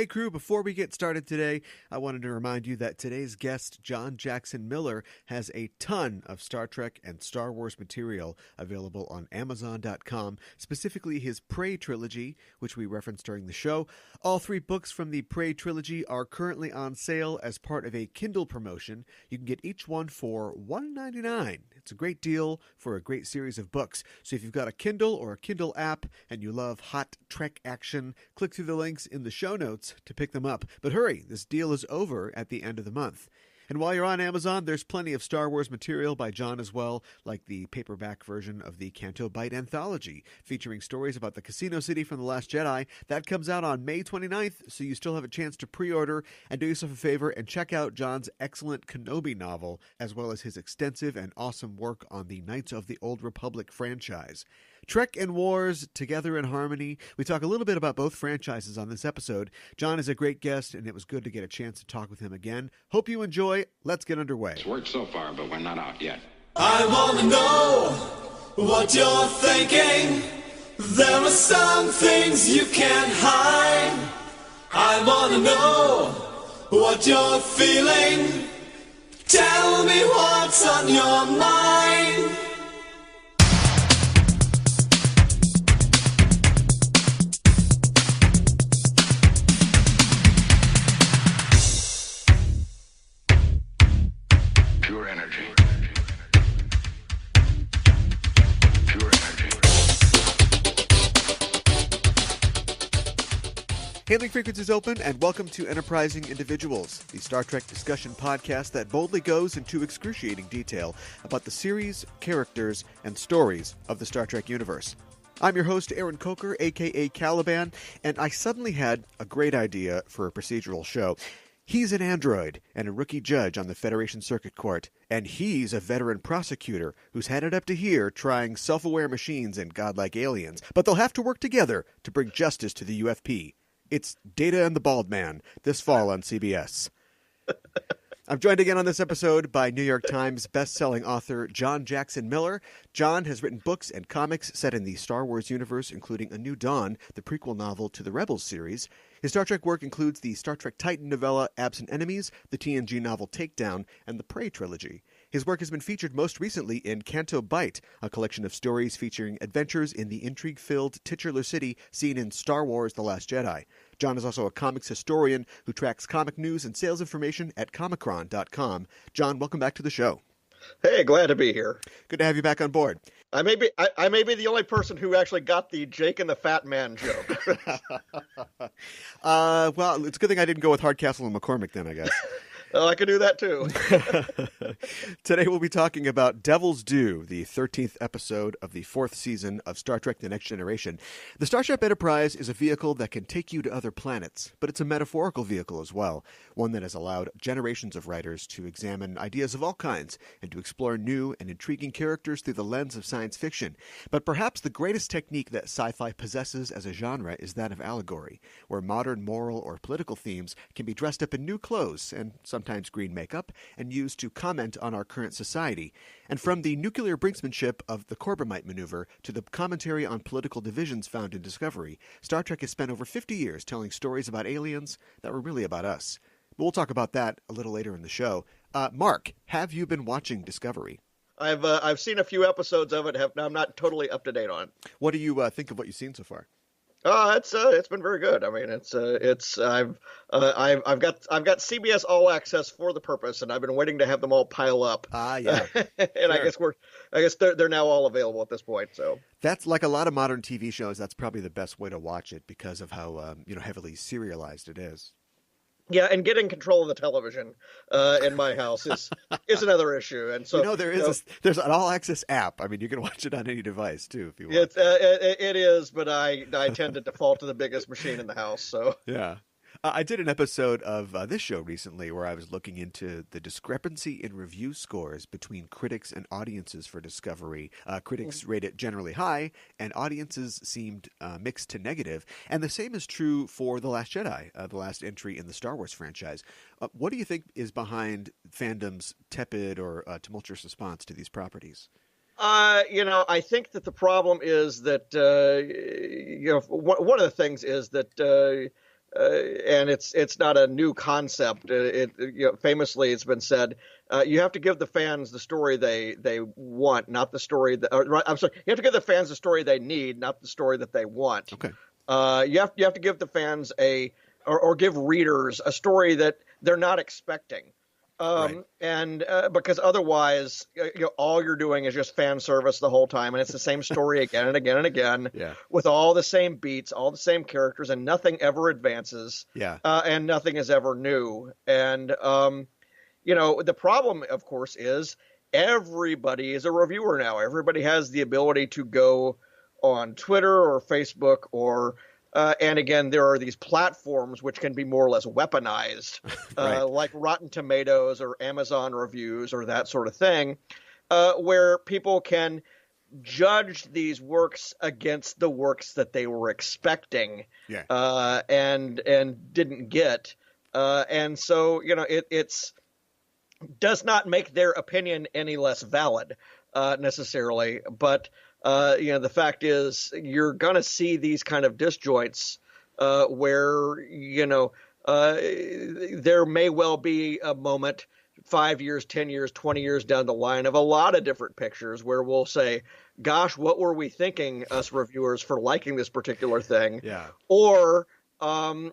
Hey crew, before we get started today, I wanted to remind you that today's guest, John Jackson Miller, has a ton of Star Trek and Star Wars material available on Amazon.com, specifically his Prey trilogy, which we referenced during the show. All 3 books from the Prey trilogy are currently on sale as part of a Kindle promotion. You can get each one for $1.99. It's a great deal for a great series of books. So if you've got a Kindle or a Kindle app and you love hot Trek action, click through the links in the show notes to pick them up. But hurry, this deal is over at the end of the month. And while you're on Amazon, there's plenty of Star Wars material by John as well, like the paperback version of the Canto Bight anthology, featuring stories about the Casino City from The Last Jedi. That comes out on May 29th, so you still have a chance to pre-order. And do yourself a favor and check out John's excellent Kenobi novel, as well as his extensive and awesome work on the Knights of the Old Republic franchise. Trek and Wars, together in harmony. We talk a little bit about both franchises on this episode. John is a great guest, and it was good to get a chance to talk with him again. Hope you enjoy. Let's get underway. It's worked so far, but we're not out yet. I wanna know what you're thinking. There are some things you can't hide. I wanna know what you're feeling. Tell me what's on your mind. Pure energy. Pure energy. Hailing frequencies open, and welcome to Enterprising Individuals, the Star Trek discussion podcast that boldly goes into excruciating detail about the series, characters, and stories of the Star Trek universe. I'm your host, Aaron Coker, a.k.a. Caliban, and I suddenly had a great idea for a procedural show. He's an android and a rookie judge on the Federation Circuit Court, and he's a veteran prosecutor who's headed up to here trying self-aware machines and godlike aliens, but they'll have to work together to bring justice to the UFP. It's Data and the Bald Man, this fall on CBS. I'm joined again on this episode by New York Times best-selling author John Jackson Miller. John has written books and comics set in the Star Wars universe, including A New Dawn, the prequel novel to the Rebels series. His Star Trek work includes the Star Trek Titan novella Absent Enemies, the TNG novel Takedown, and the Prey trilogy. His work has been featured most recently in Canto Bight, a collection of stories featuring adventures in the intrigue-filled titular city seen in Star Wars The Last Jedi. John is also a comics historian who tracks comic news and sales information at comicron.com. John, welcome back to the show. Hey, glad to be here. Good to have you back on board. I may be the only person who actually got the Jake and the Fat Man joke. Well, it's a good thing I didn't go with Hardcastle and McCormick then, I guess. Oh, I could do that too. Today we'll be talking about Devil's Due, the 13th episode of the 4th season of Star Trek The Next Generation. The Starship Enterprise is a vehicle that can take you to other planets, but it's a metaphorical vehicle as well, one that has allowed generations of writers to examine ideas of all kinds and to explore new and intriguing characters through the lens of science fiction. But perhaps the greatest technique that sci-fi possesses as a genre is that of allegory, where modern moral or political themes can be dressed up in new clothes and sometimes green makeup, and used to comment on our current society. And from the nuclear brinksmanship of the Corbomite maneuver to the commentary on political divisions found in Discovery, Star Trek has spent over 50 years telling stories about aliens that were really about us. But we'll talk about that a little later in the show. Mark, have you been watching Discovery? I've seen a few episodes of it. I'm not totally up to date on. What do you think of what you've seen so far? It's been very good. I mean, I've got CBS All Access for the purpose, and I've been waiting to have them all pile up. Yeah. And sure. I guess they're now all available at this point. So that's like a lot of modern TV shows. That's probably the best way to watch it because of how heavily serialized it is. Yeah, and getting control of the television in my house is another issue. And so there's an all access app. I mean, you can watch it on any device too if you want. It is, but I tend to default to the biggest machine in the house. So yeah. I did an episode of this show recently where I was looking into the discrepancy in review scores between critics and audiences for Discovery. Critics rate it generally high, and audiences seemed mixed to negative. And the same is true for The Last Jedi, the last entry in the Star Wars franchise. What do you think is behind fandom's tepid or tumultuous response to these properties? I think that the problem is that, one of the things is that and it's not a new concept. Famously, it's been said, you have to give the fans the story they want, not the story that. I'm sorry, you have to give the fans the story they need, not the story that they want. Okay. You have to give the fans or give readers a story that they're not expecting. Right. And because otherwise, all you're doing is just fan service the whole time, and it's the same story again and again and again, with all the same beats, all the same characters, and nothing ever advances, and nothing is ever new. And the problem, of course, is everybody is a reviewer now. Everybody has the ability to go on Twitter or Facebook or and again, there are these platforms which can be more or less weaponized, like Rotten Tomatoes or Amazon reviews or that sort of thing, where people can judge these works against the works that they were expecting and didn't get. And so, it's does not make their opinion any less valid necessarily, but the fact is, you're going to see these kind of disjoints where, there may well be a moment 5 years, 10 years, 20 years down the line of a lot of different pictures where we'll say, gosh, what were we thinking, us reviewers, for liking this particular thing? Yeah. Or, why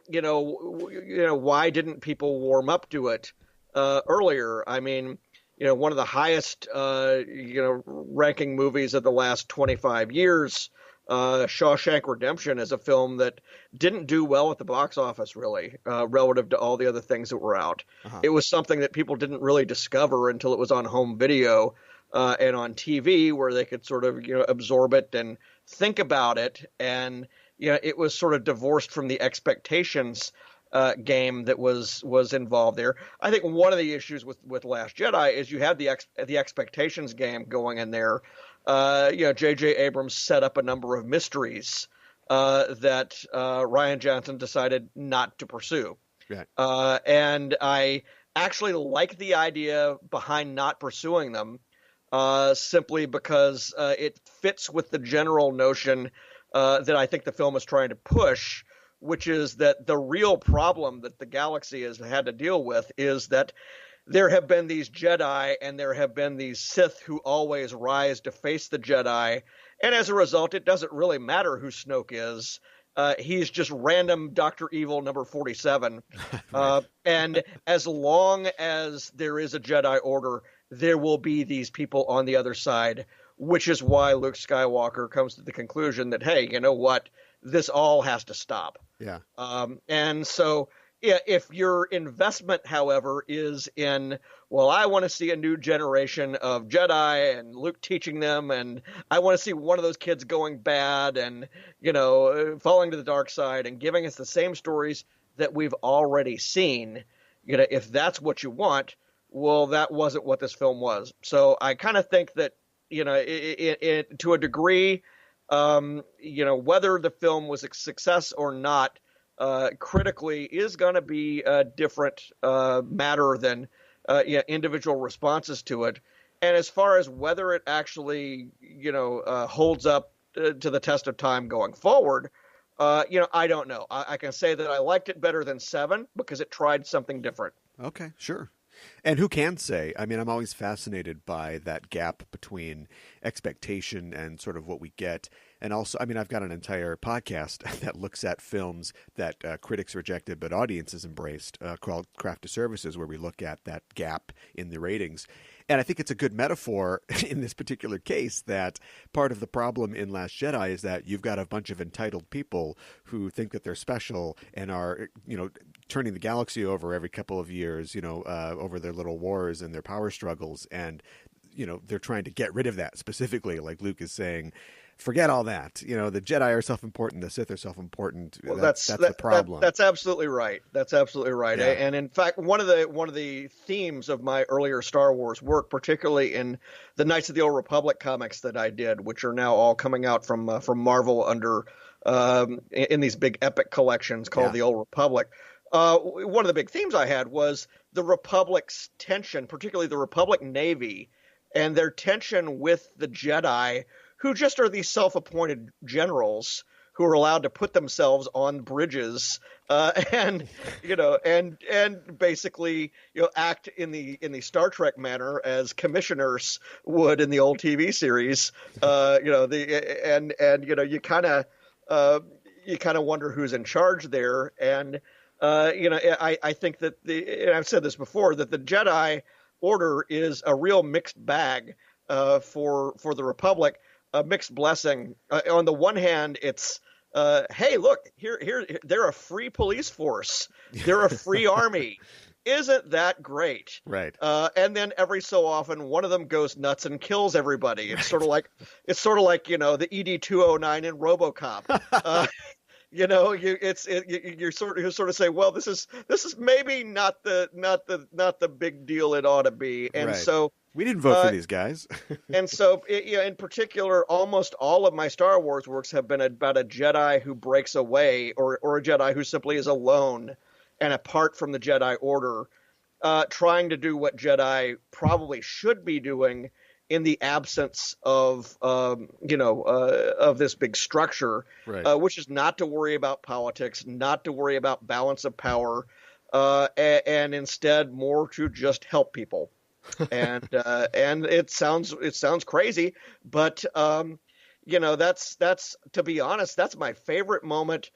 didn't people warm up to it earlier? I mean, one of the highest, ranking movies of the last 25 years, Shawshank Redemption, is a film that didn't do well at the box office, really, relative to all the other things that were out. It was something that people didn't really discover until it was on home video and on TV, where they could sort of, absorb it and think about it. And, it was sort of divorced from the expectations game that was involved there. I think one of the issues with Last Jedi is you had the expectations game going in there. J.J. Abrams set up a number of mysteries that Rian Johnson decided not to pursue. Right. And I actually like the idea behind not pursuing them, simply because it fits with the general notion that I think the film is trying to push, which is that the real problem that the galaxy has had to deal with is that there have been these Jedi and there have been these Sith who always rise to face the Jedi. And as a result, it doesn't really matter who Snoke is. He's just random Dr. Evil number 47. And as long as there is a Jedi Order, there will be these people on the other side, which is why Luke Skywalker comes to the conclusion that, hey, you know what? This all has to stop. Yeah. And so, if your investment, however, is in, well, I want to see a new generation of Jedi and Luke teaching them, and I want to see one of those kids going bad and, falling to the dark side and giving us the same stories that we've already seen, if that's what you want, well, that wasn't what this film was. So I kind of think that, to a degree, whether the film was a success or not, critically is going to be a different matter than individual responses to it. And as far as whether it actually, holds up to the test of time going forward, I don't know. I can say that I liked it better than 7 because it tried something different. Okay, sure. And who can say? I mean, I'm always fascinated by that gap between expectation and sort of what we get. And also, I mean, I've got an entire podcast that looks at films that critics rejected but audiences embraced, called Craft to Services, where we look at that gap in the ratings. And I think it's a good metaphor in this particular case that part of the problem in Last Jedi is that you've got a bunch of entitled people who think that they're special and are, turning the galaxy over every couple of years, over their little wars and their power struggles. And, they're trying to get rid of that specifically, like Luke is saying. Forget all that. The Jedi are self-important. The Sith are self-important. Well, that's the problem. That's absolutely right. That's absolutely right. Yeah. And in fact, one of the themes of my earlier Star Wars work, particularly in the Knights of the Old Republic comics that I did, which are now all coming out from Marvel under in these big epic collections called the Old Republic. One of the big themes I had was the Republic's tension, particularly the Republic Navy, and their tension with the Jedi, who just are these self-appointed generals who are allowed to put themselves on bridges and basically act in the Star Trek manner as commissioners would in the old TV series. You kind of wonder who's in charge there. And I think that and I've said this before, that the Jedi Order is a real mixed bag for the Republic, a mixed blessing. On the one hand, it's hey, look, here, they're a free police force. They're a free army. Isn't that great? Right. And then every so often, one of them goes nuts and kills everybody. It's sort of like the ED-209 in RoboCop. You sort of say, well, this is maybe not the big deal it ought to be. And so we didn't vote for these guys. And so, in particular, almost all of my Star Wars works have been about a Jedi who breaks away, or a Jedi who simply is alone and apart from the Jedi Order, trying to do what Jedi probably should be doing in the absence of this big structure, which is not to worry about politics, not to worry about balance of power, and instead more to just help people. And it sounds crazy, but that's to be honest, that's my favorite moment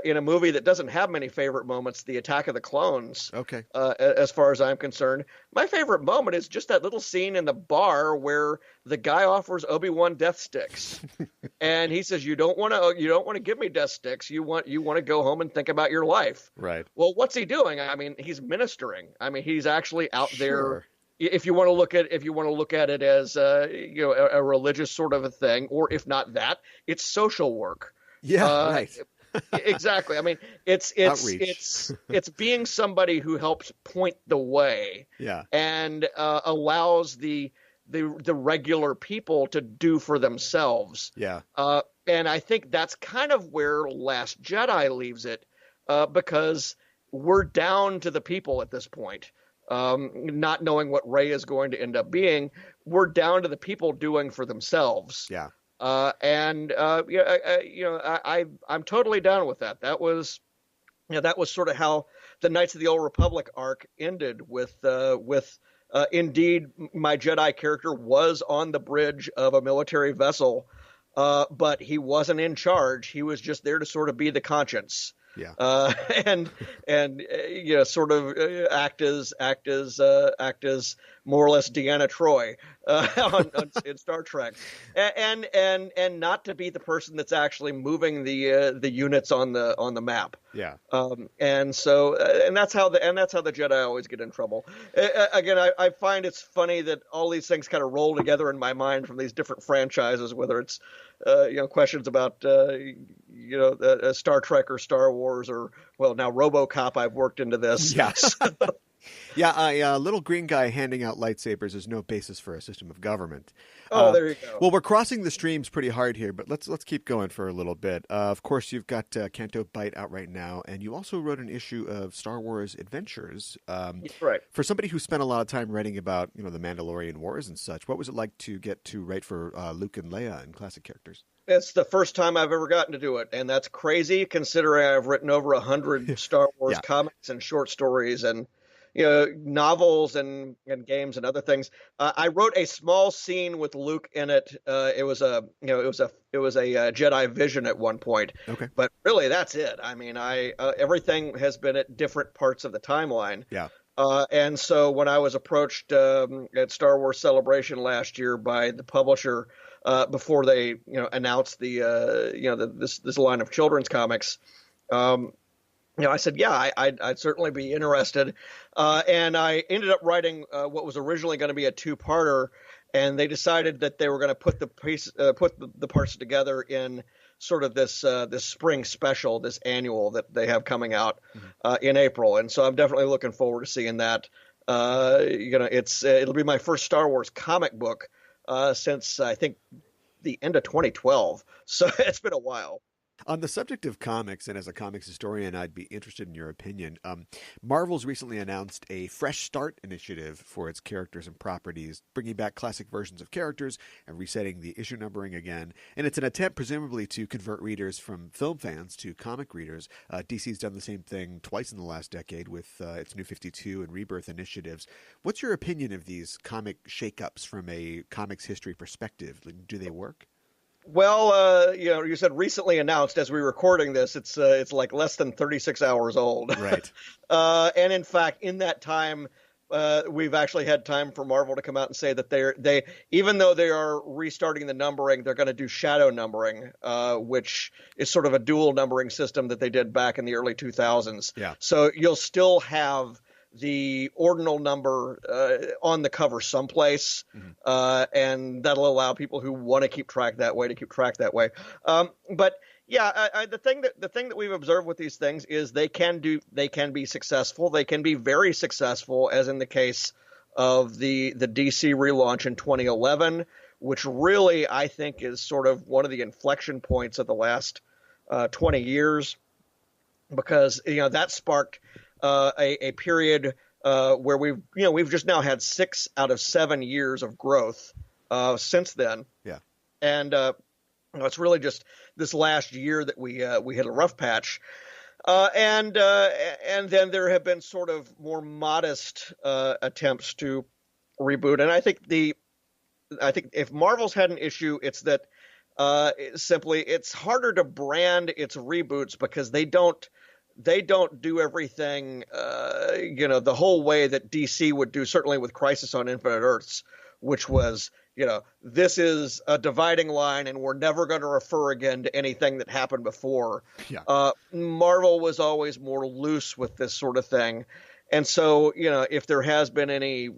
in a movie that doesn't have many favorite moments, the Attack of the Clones. Okay. As far as I'm concerned, my favorite moment is just that little scene in the bar where the guy offers Obi-Wan death sticks, and he says, "You don't want to give me death sticks. You want to go home and think about your life." Right. Well, what's he doing? I mean, he's ministering. I mean, he's actually out there. If you want to look at it as a religious sort of a thing, or if not that, it's social work. Yeah. Right. Exactly. I mean, it's being somebody who helps point the way, and allows the regular people to do for themselves. Yeah. And I think that's kind of where Last Jedi leaves it, because we're down to the people at this point. Not knowing what Rey is going to end up being, we're down to the people doing for themselves. Yeah. I'm totally down with that. That was sort of how the Knights of the Old Republic arc ended with indeed my Jedi character was on the bridge of a military vessel, but he wasn't in charge. He was just there to sort of be the conscience. Yeah. And sort of act as more or less Deanna Troi in Star Trek, and not to be the person that's actually moving the units on the map. Yeah. And that's how the Jedi always get in trouble. Again, I find it's funny that all these things kind of roll together in my mind from these different franchises, whether it's questions about Star Trek or Star Wars, or now RoboCop. I've worked into this. Yes. Yeah, a little green guy handing out lightsabers is no basis for a system of government. Oh, there you go. Well, we're crossing the streams pretty hard here, but let's keep going for a little bit. Of course, you've got Canto Bight out right now, and you also wrote an issue of Star Wars Adventures. Right. For somebody who spent a lot of time writing about the Mandalorian Wars and such, what was it like to get to write for Luke and Leia and classic characters? It's the first time I've ever gotten to do it, and that's crazy considering I've written over 100 Star Wars comics and short stories and novels and games and other things. I wrote a small scene with Luke in it. It was a Jedi vision at one point. Okay. But really, that's it. I mean, everything has been at different parts of the timeline. Yeah. And so when I was approached at Star Wars Celebration last year by the publisher, before they announced this line of children's comics, I said, yeah, I'd certainly be interested. And I ended up writing what was originally going to be a two-parter, and they decided that they were going to put the parts together in sort of this spring special, this annual that they have coming out in April. And so I'm definitely looking forward to seeing that. It'll be my first Star Wars comic book since I think the end of 2012. So it's been a while. On the subject of comics, and as a comics historian, I'd be interested in your opinion. Marvel's recently announced a Fresh Start initiative for its characters and properties, bringing back classic versions of characters and resetting the issue numbering again. And it's an attempt, presumably, to convert readers from film fans to comic readers. DC's done the same thing twice in the last decade with its New 52 and Rebirth initiatives. What's your opinion of these comic shakeups from a comics history perspective? Do they work? Well, you said recently announced. As we're recording this, it's like less than 36 hours old. Right. And in fact, in that time, we've actually had time for Marvel to come out and say that they even though they are restarting the numbering, they're going to do shadow numbering, which is sort of a dual numbering system that they did back in the early 2000s. Yeah. So you'll still have the ordinal number on the cover someplace, and that'll allow people who want to keep track that way to keep track that way. But yeah, the thing that we've observed with these things is they can be successful. They can be very successful, as in the case of the DC relaunch in 2011, which really I think is sort of one of the inflection points of the last 20 years, because that sparked a period where we've just now had 6 out of 7 years of growth since then. Yeah, and it's really just this last year that we hit a rough patch, and then there have been sort of more modest attempts to reboot. And I think if Marvel's had an issue, it's that it's harder to brand its reboots because they don't do everything, the whole way that DC would do, certainly with Crisis on Infinite Earths, which was, this is a dividing line and we're never going to refer again to anything that happened before. Yeah. Marvel was always more loose with this sort of thing. And so, if there has been any,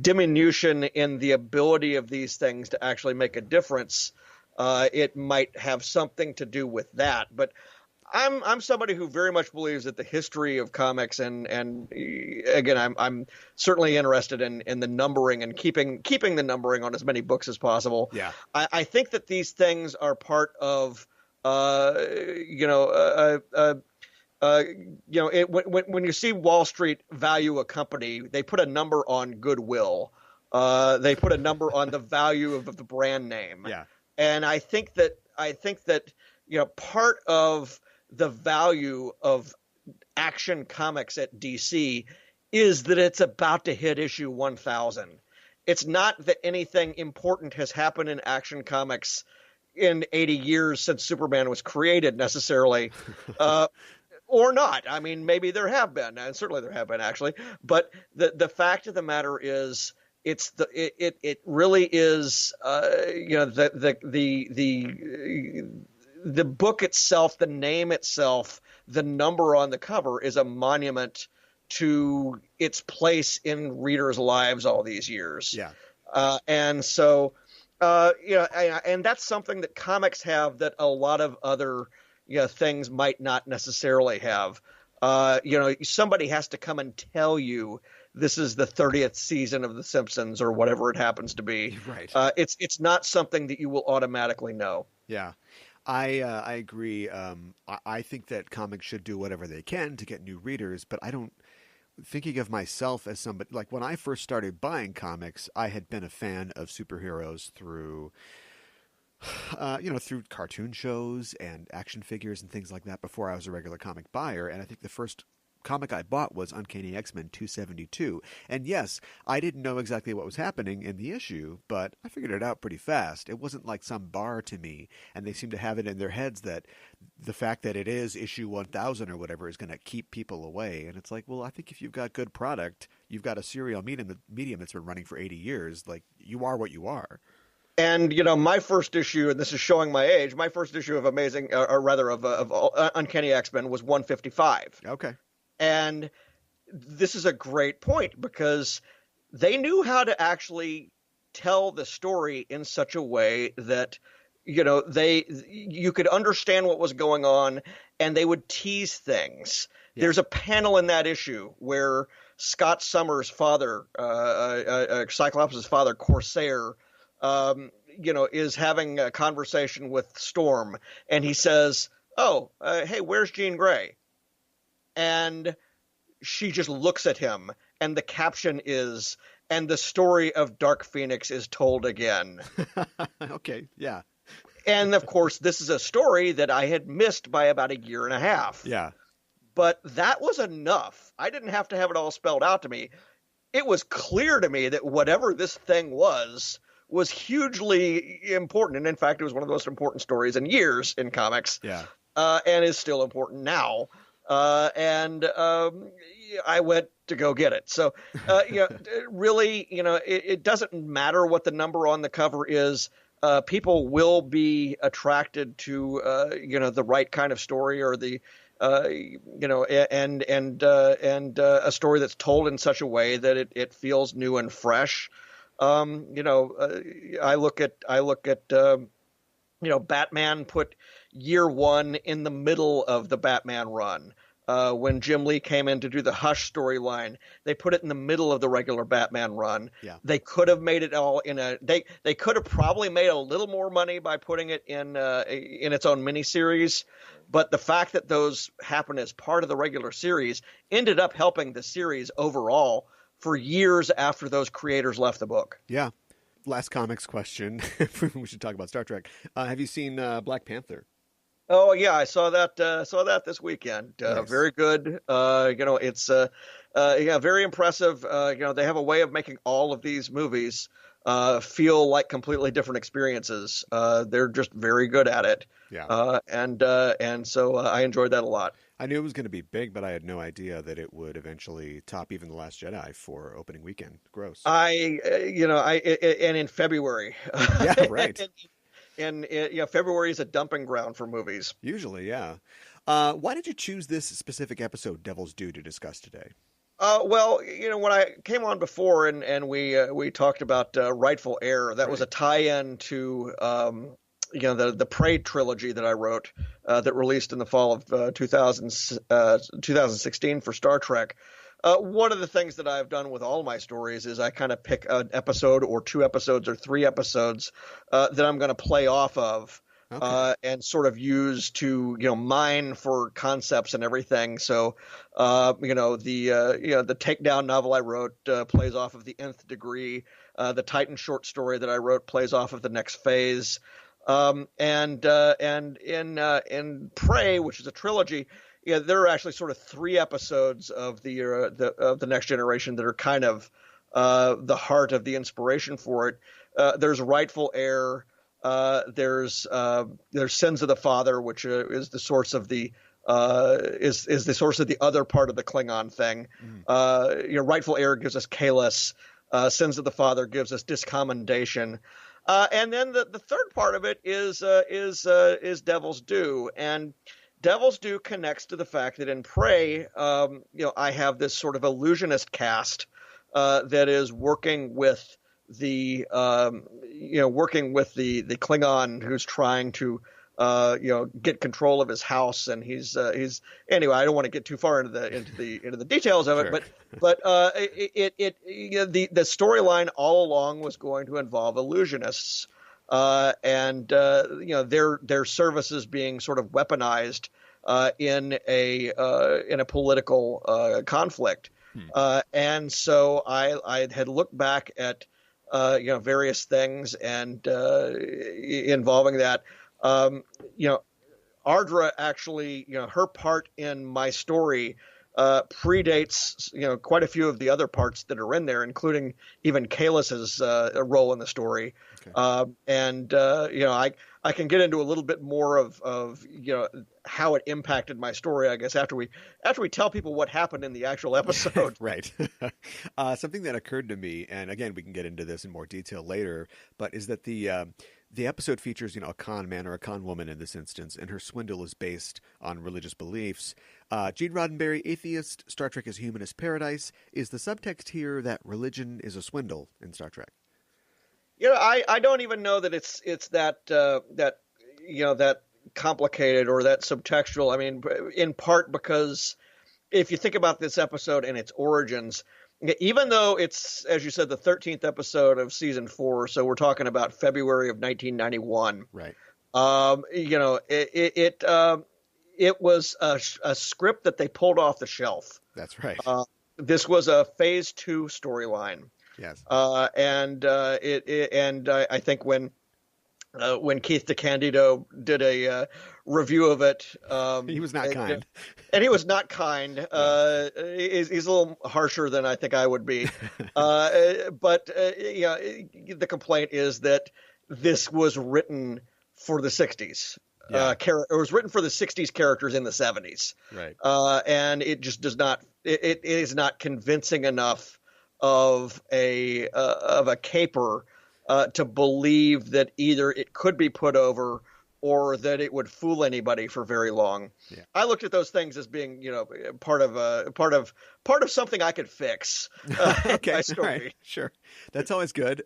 diminution in the ability of these things to actually make a difference, it might have something to do with that. But I'm somebody who very much believes that the history of comics and again, I'm certainly interested in the numbering and keeping the numbering on as many books as possible. Yeah. I think that these things are part of when you see Wall Street value a company, they put a number on goodwill. They put a number on the value of the brand name. Yeah. And I think that part of the value of Action Comics at DC is that it's about to hit issue 1000. It's not that anything important has happened in Action Comics in 80 years since Superman was created necessarily, or not. I mean, maybe there have been, and certainly there have been actually. But the fact of the matter is, it really is the book itself, the name itself, the number on the cover is a monument to its place in readers' lives all these years. Yeah. And so and that's something that comics have that a lot of other things might not necessarily have. Somebody has to come and tell you this is the 30th season of The Simpsons or whatever it happens to be. Right. It's not something that you will automatically know. Yeah. I agree. I think that comics should do whatever they can to get new readers, but I don't. Thinking of myself as somebody, like when I first started buying comics, I had been a fan of superheroes through cartoon shows and action figures and things like that before I was a regular comic buyer. And I think the first comic I bought was Uncanny X-Men 272. And yes, I didn't know exactly what was happening in the issue, but I figured it out pretty fast. It wasn't like some bar to me, and they seem to have it in their heads that the fact that it is issue 1000 or whatever is going to keep people away. And it's like, well, I think if you've got good product, you've got a serial medium that's been running for 80 years, like you are what you are. And, my first issue, and this is showing my age, my first issue of of Uncanny X-Men was 155. Okay. And this is a great point because they knew how to actually tell the story in such a way that, you could understand what was going on and they would tease things. Yeah. There's a panel in that issue where Scott Summers' father, Cyclops' father, Corsair, is having a conversation with Storm, and he says, "Oh, hey, where's Jean Grey?" And she just looks at him, and the caption is, "And the story of Dark Phoenix is told again." Okay, yeah. And of course, this is a story that I had missed by about a year and a half. Yeah. But that was enough. I didn't have to have it all spelled out to me. It was clear to me that whatever this thing was hugely important. And in fact, it was one of the most important stories in years in comics. Yeah. And is still important now. And I went to go get it. So, really, it doesn't matter what the number on the cover is. People will be attracted to, the right kind of story, or the, and a story that's told in such a way that it feels new and fresh. I look at Batman put year one in the middle of the Batman run. When Jim Lee came in to do the Hush storyline, they put it in the middle of the regular Batman run. Yeah. They could have made it all they could have probably made a little more money by putting it in its own miniseries. But the fact that those happen as part of the regular series ended up helping the series overall for years after those creators left the book. Yeah. Last comics question. We should talk about Star Trek. Have you seen Black Panther? Oh yeah, I saw that this weekend. Nice. Very good. It's very impressive. They have a way of making all of these movies feel like completely different experiences. They're just very good at it. Yeah. And so I enjoyed that a lot. I knew it was going to be big, but I had no idea that it would eventually top even The Last Jedi for opening weekend. Gross. And in February. Yeah, right. And February is a dumping ground for movies. Usually, yeah. Why did you choose this specific episode, Devil's Due, to discuss today? Well, when I came on before and we talked about Rightful Heir, that was a tie-in to the Prey trilogy that I wrote that released in the fall of 2016 for Star Trek. One of the things that I've done with all my stories is I kind of pick an episode or 2 episodes or 3 episodes that I'm going to play off of. Okay. And sort of use to mine for concepts and everything. So the Takedown novel I wrote plays off of the Nth Degree. The Titan short story that I wrote plays off of the Next Phase. And in Prey, which is a trilogy, there are actually sort of 3 episodes of the Next Generation that are kind of the heart of the inspiration for it. There's Rightful Heir. There's Sins of the Father, which is the source of the is the source of the other part of the Klingon thing. Rightful Heir gives us Kahless. Sins of the Father gives us Discommendation. And then the third part of it is Devil's Due, and Devil's Due connects to the fact that in Prey, I have this sort of illusionist cast that is working with the Klingon who's trying to get control of his house, and he's anyway. I don't want to get too far into the details of it, Sure. but the storyline all along was going to involve illusionists, and their services being sort of weaponized in a political conflict, and so I had looked back at various things and involving that. Ardra actually, her part in my story predates, quite a few of the other parts that are in there, including even Kahless's role in the story. Okay. I can get into a little bit more of how it impacted my story, I guess, after we tell people what happened in the actual episode. Right. Something that occurred to me, and again, we can get into this in more detail later, but is that the episode features, a con man or a con woman in this instance, and her swindle is based on religious beliefs. Gene Roddenberry, atheist, Star Trek is humanist paradise. Is the subtext here that religion is a swindle in Star Trek? I don't even know that it's that that complicated or that subtextual. I mean, in part because if you think about this episode and its origins, even though it's, as you said, the 13th episode of season 4, so we're talking about February of 1991. Right. It was a script that they pulled off the shelf. That's right. This was a Phase 2 storyline. Yes. I think when Keith DeCandido did a review of it, he was not kind. And he was not kind. He's a little harsher than I think I would be. But the complaint is that this was written for the 60s. Yeah. It was written for the 60s characters in the 70s. Right. And it just does not. It is not convincing enough of a caper to believe that either it could be put over or that it would fool anybody for very long. Yeah. I looked at those things as being, part of something I could fix. Okay, my story. Right. Sure, that's always good.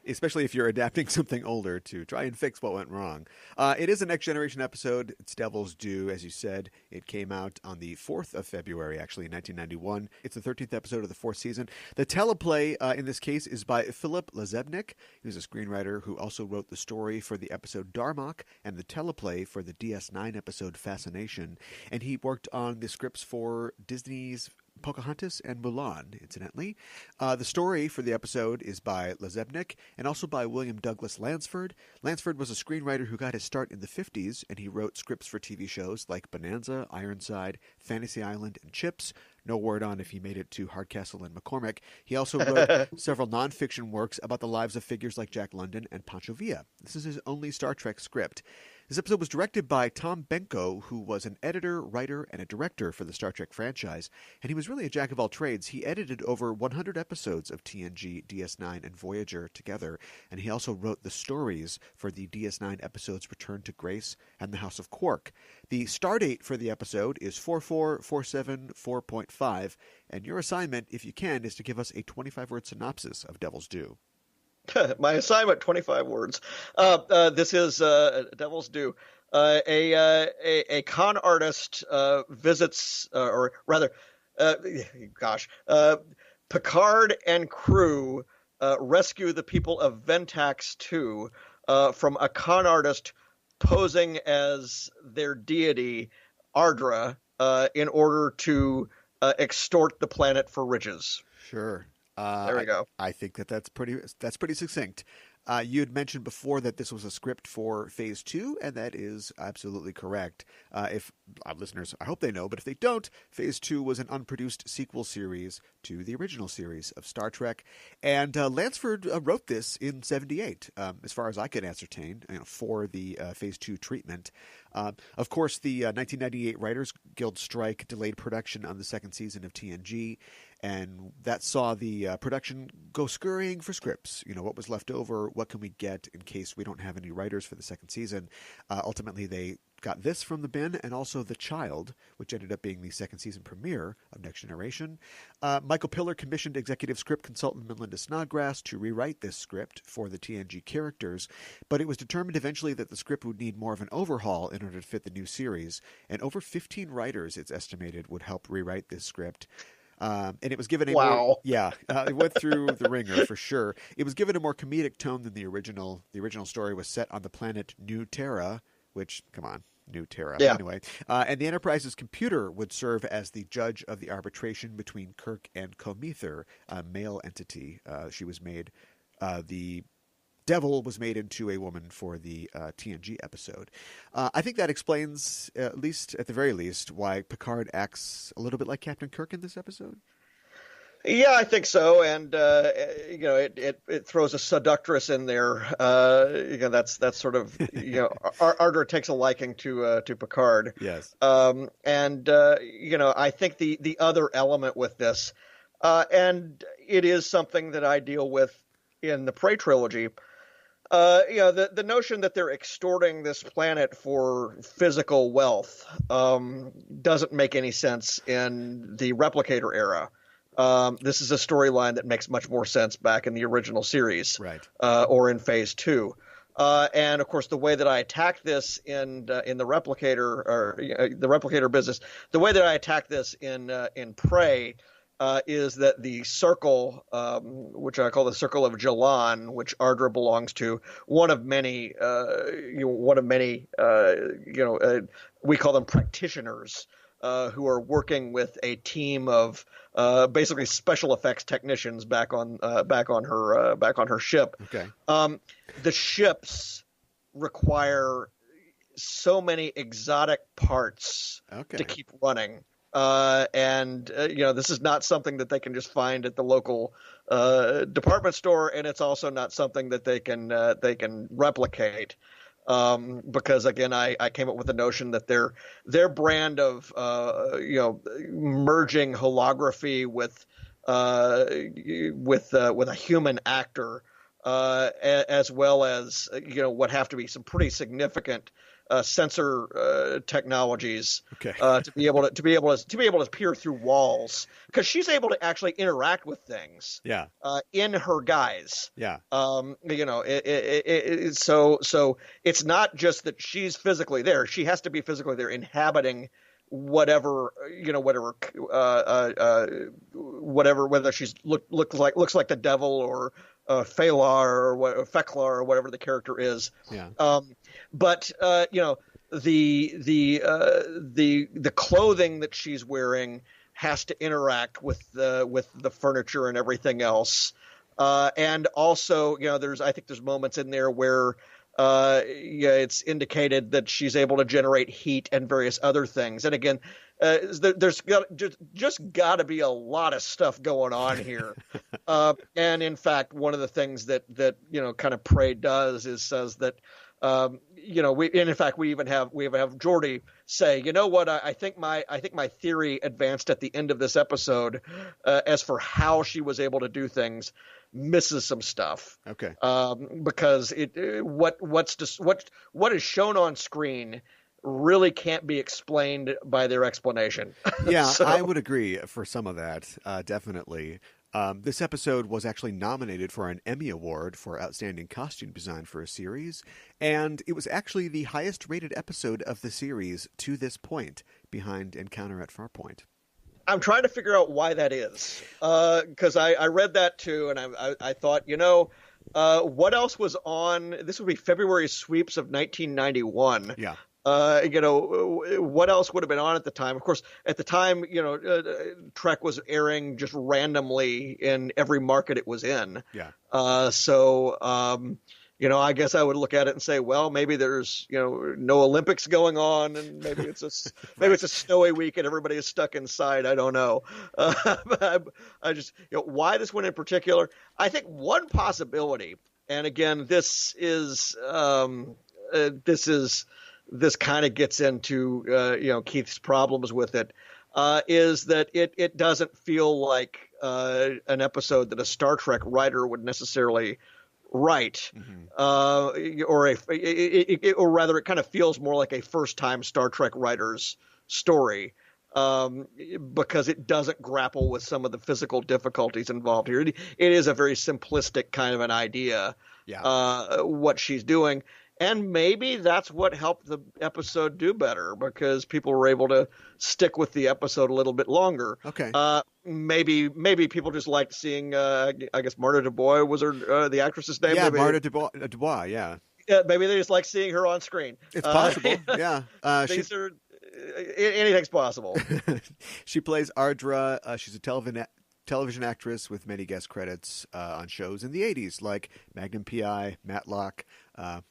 Especially if you're adapting something older to try and fix what went wrong. It is a Next Generation episode. It's Devil's Due, as you said. It came out on the 4th of February, actually, in 1991. It's the 13th episode of the 4th season. The teleplay in this case is by Philip Lazebnik. He was a screenwriter who also wrote the story for the episode Darmok and the teleplay for the DS9 episode Fascination. And he worked on the scripts for Disney's Pocahontas and Mulan, incidentally. The story for the episode is by Lazebnik and also by William Douglas Lansford. Lansford was a screenwriter who got his start in the 50s, and he wrote scripts for TV shows like Bonanza, Ironside, Fantasy Island, and Chips. No word on if he made it to Hardcastle and McCormick. He also wrote several nonfiction works about the lives of figures like Jack London and Pancho Villa. This is his only Star Trek script. This episode was directed by Tom Benko, who was an editor, writer, and a director for the Star Trek franchise, and he was really a jack of all trades. He edited over 100 episodes of TNG, DS9, and Voyager together, and he also wrote the stories for the DS9 episodes Return to Grace and The House of Quark. The stardate for the episode is 44474.5, and your assignment, if you can, is to give us a 25-word synopsis of Devil's Due. My assignment, 25 words. This is Devil's Due. A con artist visits, Picard and crew rescue the people of Ventax II from a con artist posing as their deity, Ardra, in order to extort the planet for riches. Sure. There we go. I think that's pretty succinct. You had mentioned before that this was a script for Phase 2, and that is absolutely correct. If listeners, I hope they know, but if they don't, Phase 2 was an unproduced sequel series to the original series of Star Trek, and Lansford wrote this in '78, as far as I could ascertain, for the Phase 2 treatment. Of course, the 1998 Writers Guild strike delayed production on the second season of TNG, and that saw the production go scurrying for scripts. What was left over, what can we get in case we don't have any writers for the second season? Ultimately, they got this from the bin, and also The Child, which ended up being the second season premiere of Next Generation. Michael Piller commissioned executive script consultant Melinda Snodgrass to rewrite this script for the TNG characters, but it was determined eventually that the script would need more of an overhaul in order to fit the new series, and over 15 writers, it's estimated, would help rewrite this script. And it was given a it went through the ringer for sure. It was given a more comedic tone than the original. The original story was set on the planet New Terra, which, come on, New Terra. Yeah. Anyway, and the Enterprise's computer would serve as the judge of the arbitration between Kirk and Comether, a male entity. She was made, the Devil was made into a woman for the TNG episode. I think that explains, at the very least, why Picard acts a little bit like Captain Kirk in this episode. Yeah, I think so, and it throws a seductress in there. That's sort of Ardra takes a liking to Picard. Yes, I think the other element with this, and it is something that I deal with in the Prey trilogy. The notion that they're extorting this planet for physical wealth doesn't make any sense in the Replicator era. This is a storyline that makes much more sense back in the original series, right? Or in Phase 2. And of course, the way that I attack this in the Replicator or the Replicator business, the way that I attack this in Prey is that the circle, which I call the Circle of Jalan, which Ardra belongs to, one of many, we call them practitioners, who are working with a team of basically special effects technicians back on her ship. Okay. The ships require so many exotic parts to keep running. This is not something that they can just find at the local department store, and it's also not something that they can replicate. Because again, I came up with the notion that their brand of merging holography with a human actor, as well as what have to be some pretty significant sensor technologies to be able to peer through walls, because she's able to actually interact with things in her guise. So it's not just that she's physically there; she has to be physically there, inhabiting whatever, whether she's looks like the devil or Phalar or Feklar or whatever the character is. But the clothing that she's wearing has to interact with the furniture and everything else. And also, I think there's moments in there where it's indicated that she's able to generate heat and various other things. And again, there's just got to be a lot of stuff going on here. And in fact, one of the things that kind of Prey does is says that we even have Geordi say, you know what, I think my theory advanced at the end of this episode, as for how she was able to do things, misses some stuff. Okay. Because what is shown on screen really can't be explained by their explanation. Yeah, so. I would agree for some of that, definitely. This episode was actually nominated for an Emmy Award for Outstanding Costume Design for a Series, and it was actually the highest rated episode of the series to this point, behind Encounter at Farpoint. I'm trying to figure out why that is, because I read that too, and I thought, what else was on? This would be February sweeps of 1991. Yeah. What else would have been on at the time? Of course, at the time, Trek was airing just randomly in every market it was in. Yeah. I guess I would look at it and say, well, maybe there's, no Olympics going on, and maybe it's a snowy week and everybody is stuck inside. I don't know. I just, why this one in particular? I think one possibility, and again, this kind of gets into Keith's problems with it, is that it doesn't feel like an episode that a Star Trek writer would necessarily write, or rather, it kind of feels more like a first-time Star Trek writer's story, because it doesn't grapple with some of the physical difficulties involved here. It is a very simplistic kind of an idea, what she's doing. And maybe that's what helped the episode do better, because people were able to stick with the episode a little bit longer. Okay. Maybe people just liked seeing, I guess Marta Dubois was her, the actress's name. Yeah, maybe. Marta Dubois, yeah. Maybe they just like seeing her on screen. It's possible, yeah. Anything's possible. She plays Ardra. She's a television actress with many guest credits on shows in the 80s, like Magnum P.I., Matlock.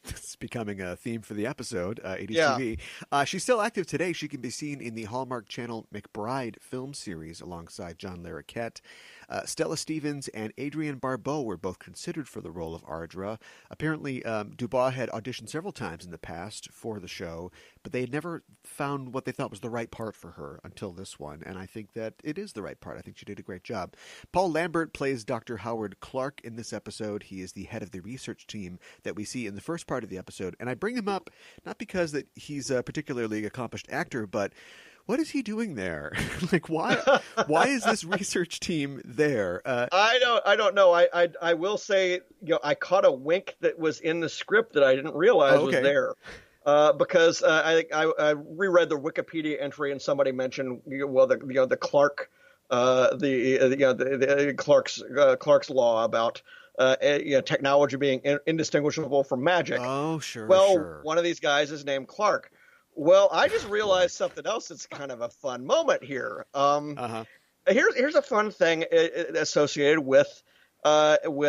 It's becoming a theme for the episode, 80s TV. She's still active today. She can be seen in the Hallmark Channel McBride film series alongside John Larroquette. Stella Stevens and Adrienne Barbeau were both considered for the role of Ardra. Apparently, Dubois had auditioned several times in the past for the show, but they had never found what they thought was the right part for her until this one, and I think that it is the right part. I think she did a great job. Paul Lambert plays Dr. Howard Clark in this episode. He is the head of the research team that we see in the first part of the episode, and I bring him up not because that he's a particularly accomplished actor, but what is he doing there? Like, why is this research team there? I don't know. I will say, I caught a wink that was in the script that I didn't realize was there. Because I reread the Wikipedia entry and somebody mentioned, the Clark the Clark's law about technology being indistinguishable from magic. Oh, sure. Well, sure. One of these guys is named Clark. Well, I just realized something else that's kind of a fun moment here. Here's a fun thing associated with Ardra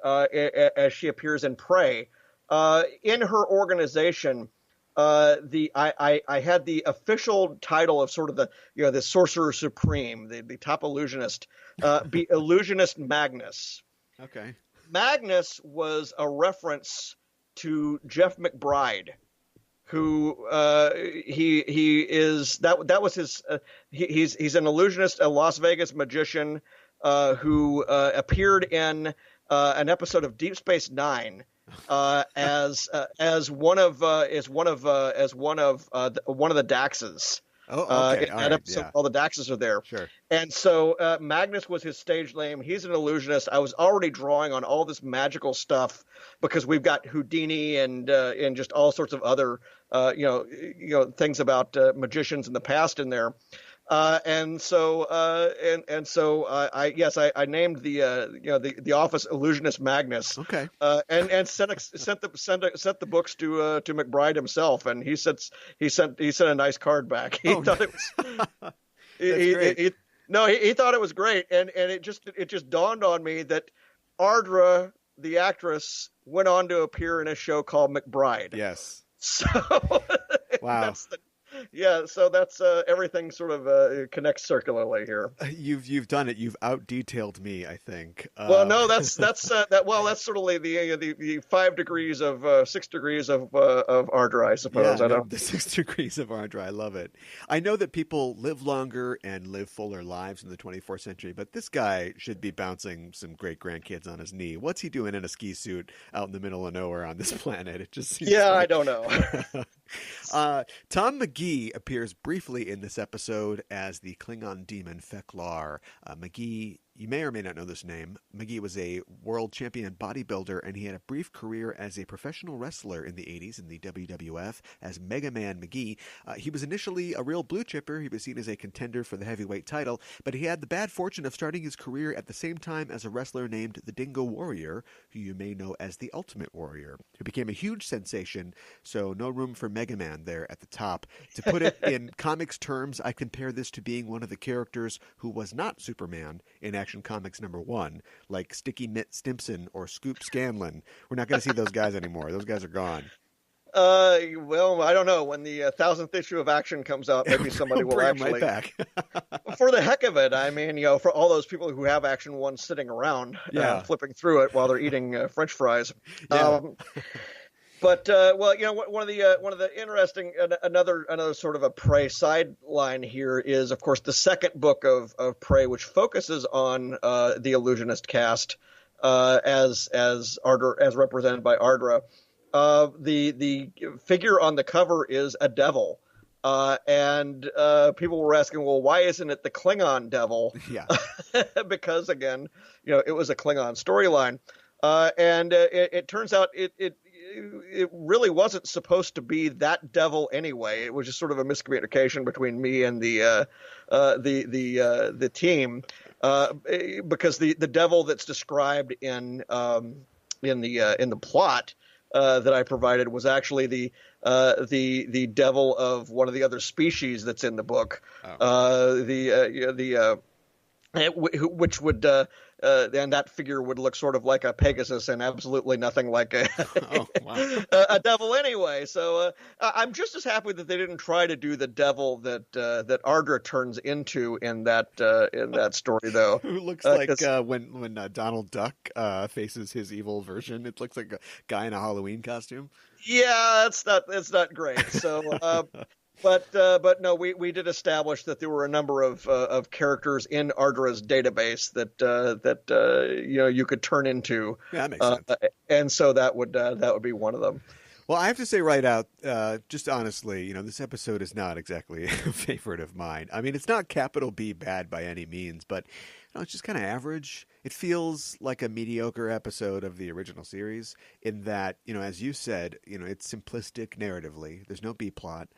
as she appears in Prey. In her organization, I had the official title of sort of the Sorcerer Supreme, the top illusionist, be Illusionist Magnus. Okay. Magnus was a reference to Jeff McBride, who he is that was his he's an illusionist, a Las Vegas magician who appeared in an episode of Deep Space Nine as one of the Daxes. Oh, okay. In that episode, all the Daxes are there. Sure. And so Magnus was his stage name. He's an illusionist. I was already drawing on all this magical stuff because we've got Houdini and just all sorts of other things about magicians in the past in there. I named the office Illusionist Magnus. Okay. And sent the books to McBride himself, and he sent a nice card back. He thought it was he thought it was great, and it just dawned on me that Ardra, the actress, went on to appear in a show called McBride. Yes. So wow. So that's everything sort of connects circularly here. You've done it. You've out detailed me, I think. Well, no, that's sort of the 5 degrees of 6 degrees of Ardra, I suppose. Yeah, I don't. The 6 degrees of Ardra. I love it. I know that people live longer and live fuller lives in the 24th century, but this guy should be bouncing some great grandkids on his knee. What's he doing in a ski suit out in the middle of nowhere on this planet? It just seems I don't know. Tom McGee appears briefly in this episode as the Klingon demon Feklar. McGee, you may or may not know this name. McGee was a world champion bodybuilder, and he had a brief career as a professional wrestler in the 80s in the WWF as Mega Man McGee. He was initially a real blue chipper. He was seen as a contender for the heavyweight title, but he had the bad fortune of starting his career at the same time as a wrestler named the Dingo Warrior, who you may know as the Ultimate Warrior, who became a huge sensation, so no room for Mega Man there at the top. To put it in comics terms, I compare this to being one of the characters who was not Superman in Action Comics #1, like Sticky Mitt Stimpson or Scoop Scanlon. We're not going to see those guys anymore. Those guys are gone. Well, I don't know. When the 1000th issue of Action comes out, maybe somebody will actually right back. For the heck of it. I mean, for all those people who have Action 1 sitting around, flipping through it while they're eating French fries. Yeah. But one of the interesting another sort of a Prey sideline here is, of course, the second book of Prey, which focuses on the illusionist cast as Ardra, as represented by Ardra. The figure on the cover is a devil, and people were asking, well, why isn't it the Klingon devil? Yeah, because again, it was a Klingon storyline, and it turns out it really wasn't supposed to be that devil anyway. It was just sort of a miscommunication between me and the team, because the devil that's described in the plot that I provided was actually the devil of one of the other species that's in the book, which would. And that figure would look sort of like a Pegasus and absolutely nothing like a devil anyway. So I'm just as happy that they didn't try to do the devil that Ardra turns into in that story, though. Who looks like when Donald Duck faces his evil version, it looks like a guy in a Halloween costume. Yeah, it's not great. So. But no, we did establish that there were a number of characters in Ardra's database that you could turn into. Yeah, that makes sense. And so that would be one of them. Well, I have to say right out, just honestly, this episode is not exactly a favorite of mine. I mean, it's not capital B bad by any means, but it's just kind of average. It feels like a mediocre episode of the original series in that, as you said, it's simplistic narratively. There's no B plot.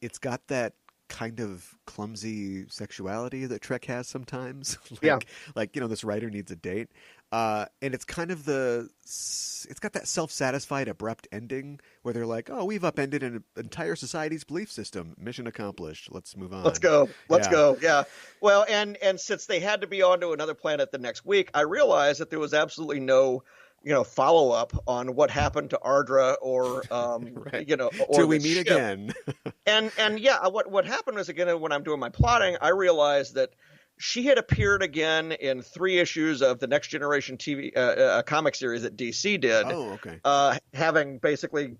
It's got that kind of clumsy sexuality that Trek has sometimes. Yeah. Like, this writer needs a date. And it's kind of it's got that self-satisfied, abrupt ending where they're like, oh, we've upended an entire society's belief system. Mission accomplished. Let's move on. Let's go. Yeah. Well, and since they had to be on to another planet the next week, I realized that there was absolutely no follow up on what happened to Ardra or right. or till we meet ship. again. and yeah, what happened was, again, when I'm doing my plotting, I realized that she had appeared again in 3 issues of the Next Generation TV comic series that DC did. Oh, okay. Having basically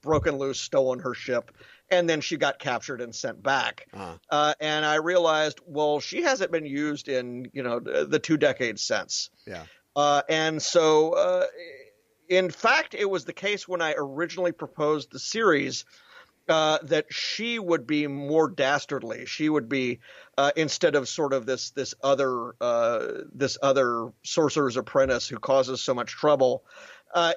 broken loose, stolen her ship, and then she got captured and sent back. Uh-huh. And I realized, well, she hasn't been used in the 2 decades since. Yeah. And so, in fact, it was the case when I originally proposed the series that she would be more dastardly. She would be instead of sort of this other sorcerer's apprentice who causes so much trouble.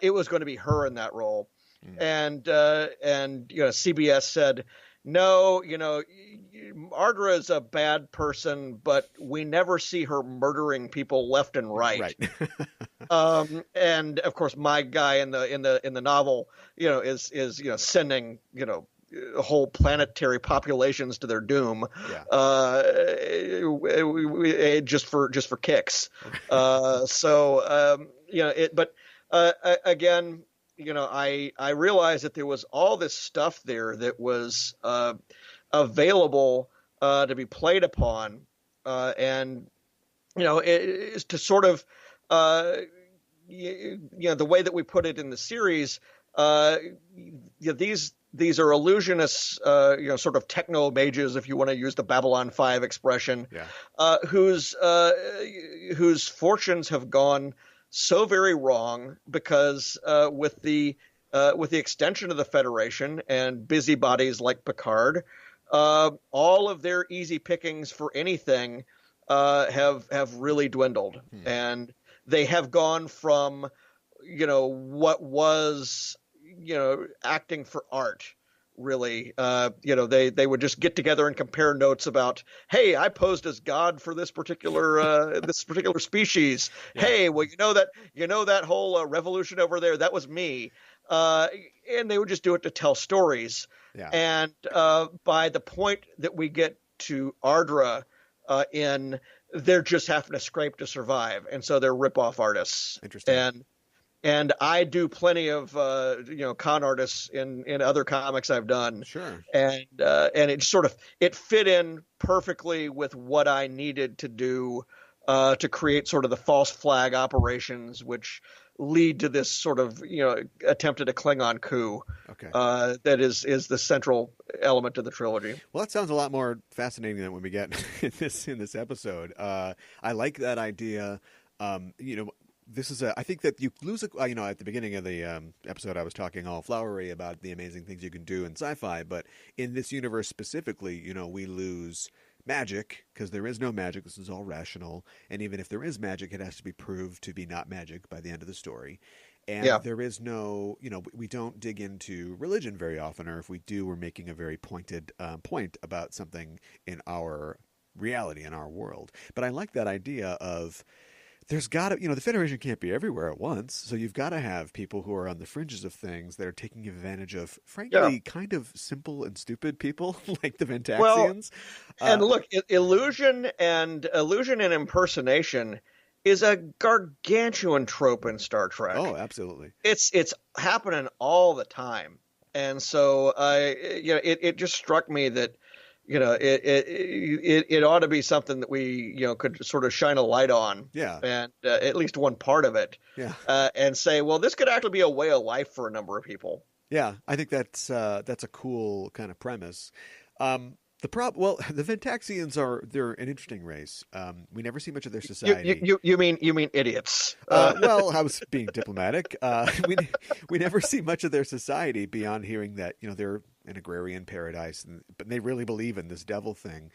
It was going to be her in that role. And CBS said, no, Ardra is a bad person, but we never see her murdering people left and right. And of course, my guy in the novel, is sending whole planetary populations to their doom, just for kicks. Again, I realized that there was all this stuff there that was available to be played upon, and it is to sort of the way that we put it in the series. These are illusionists, sort of techno mages, if you want to use the Babylon 5 expression, whose fortunes have gone so very wrong because with the extension of the Federation and busybodies like Picard, all of their easy pickings for anything have really dwindled, and they have gone from what was acting for art. Really, they would just get together and compare notes about, hey, I posed as God for this particular species. Yeah. Hey, well, that whole revolution over there, that was me. And they would just do it to tell stories. Yeah. And by the point that we get to Ardra, they're just having to scrape to survive, and so they're rip-off artists. Interesting. And I do plenty of con artists in other comics I've done. Sure. And it fit in perfectly with what I needed to do to create sort of the false flag operations, which lead to this sort of attempt at a Klingon coup. Okay. That is the central element of the trilogy. Well, that sounds a lot more fascinating than what we get in this episode. I like that idea. This is I think that you lose at the beginning of the episode I was talking all flowery about the amazing things you can do in sci-fi, but in this universe specifically, we lose magic because there is no magic. This is all rational, and even if there is magic, it has to be proved to be not magic by the end of the story. And there is no, we don't dig into religion very often, or if we do, we're making a very pointed point about something in our reality, in our world. But I like that idea of there's got to, the Federation can't be everywhere at once, so you've got to have people who are on the fringes of things that are taking advantage of, frankly, kind of simple and stupid people like the Ventaxians. Well, and look, illusion and impersonation is a gargantuan trope in Star Trek. Oh, absolutely. It's happening all the time, and so it just struck me that it ought to be something that we could sort of shine a light on, and at least one part of it, and say, well, this could actually be a way of life for a number of people. Yeah, I think that's a cool kind of premise. The Ventaxians they're an interesting race. We never see much of their society. You mean idiots? Well, I was being diplomatic. We never see much of their society beyond hearing that they're an agrarian paradise, but they really believe in this devil thing,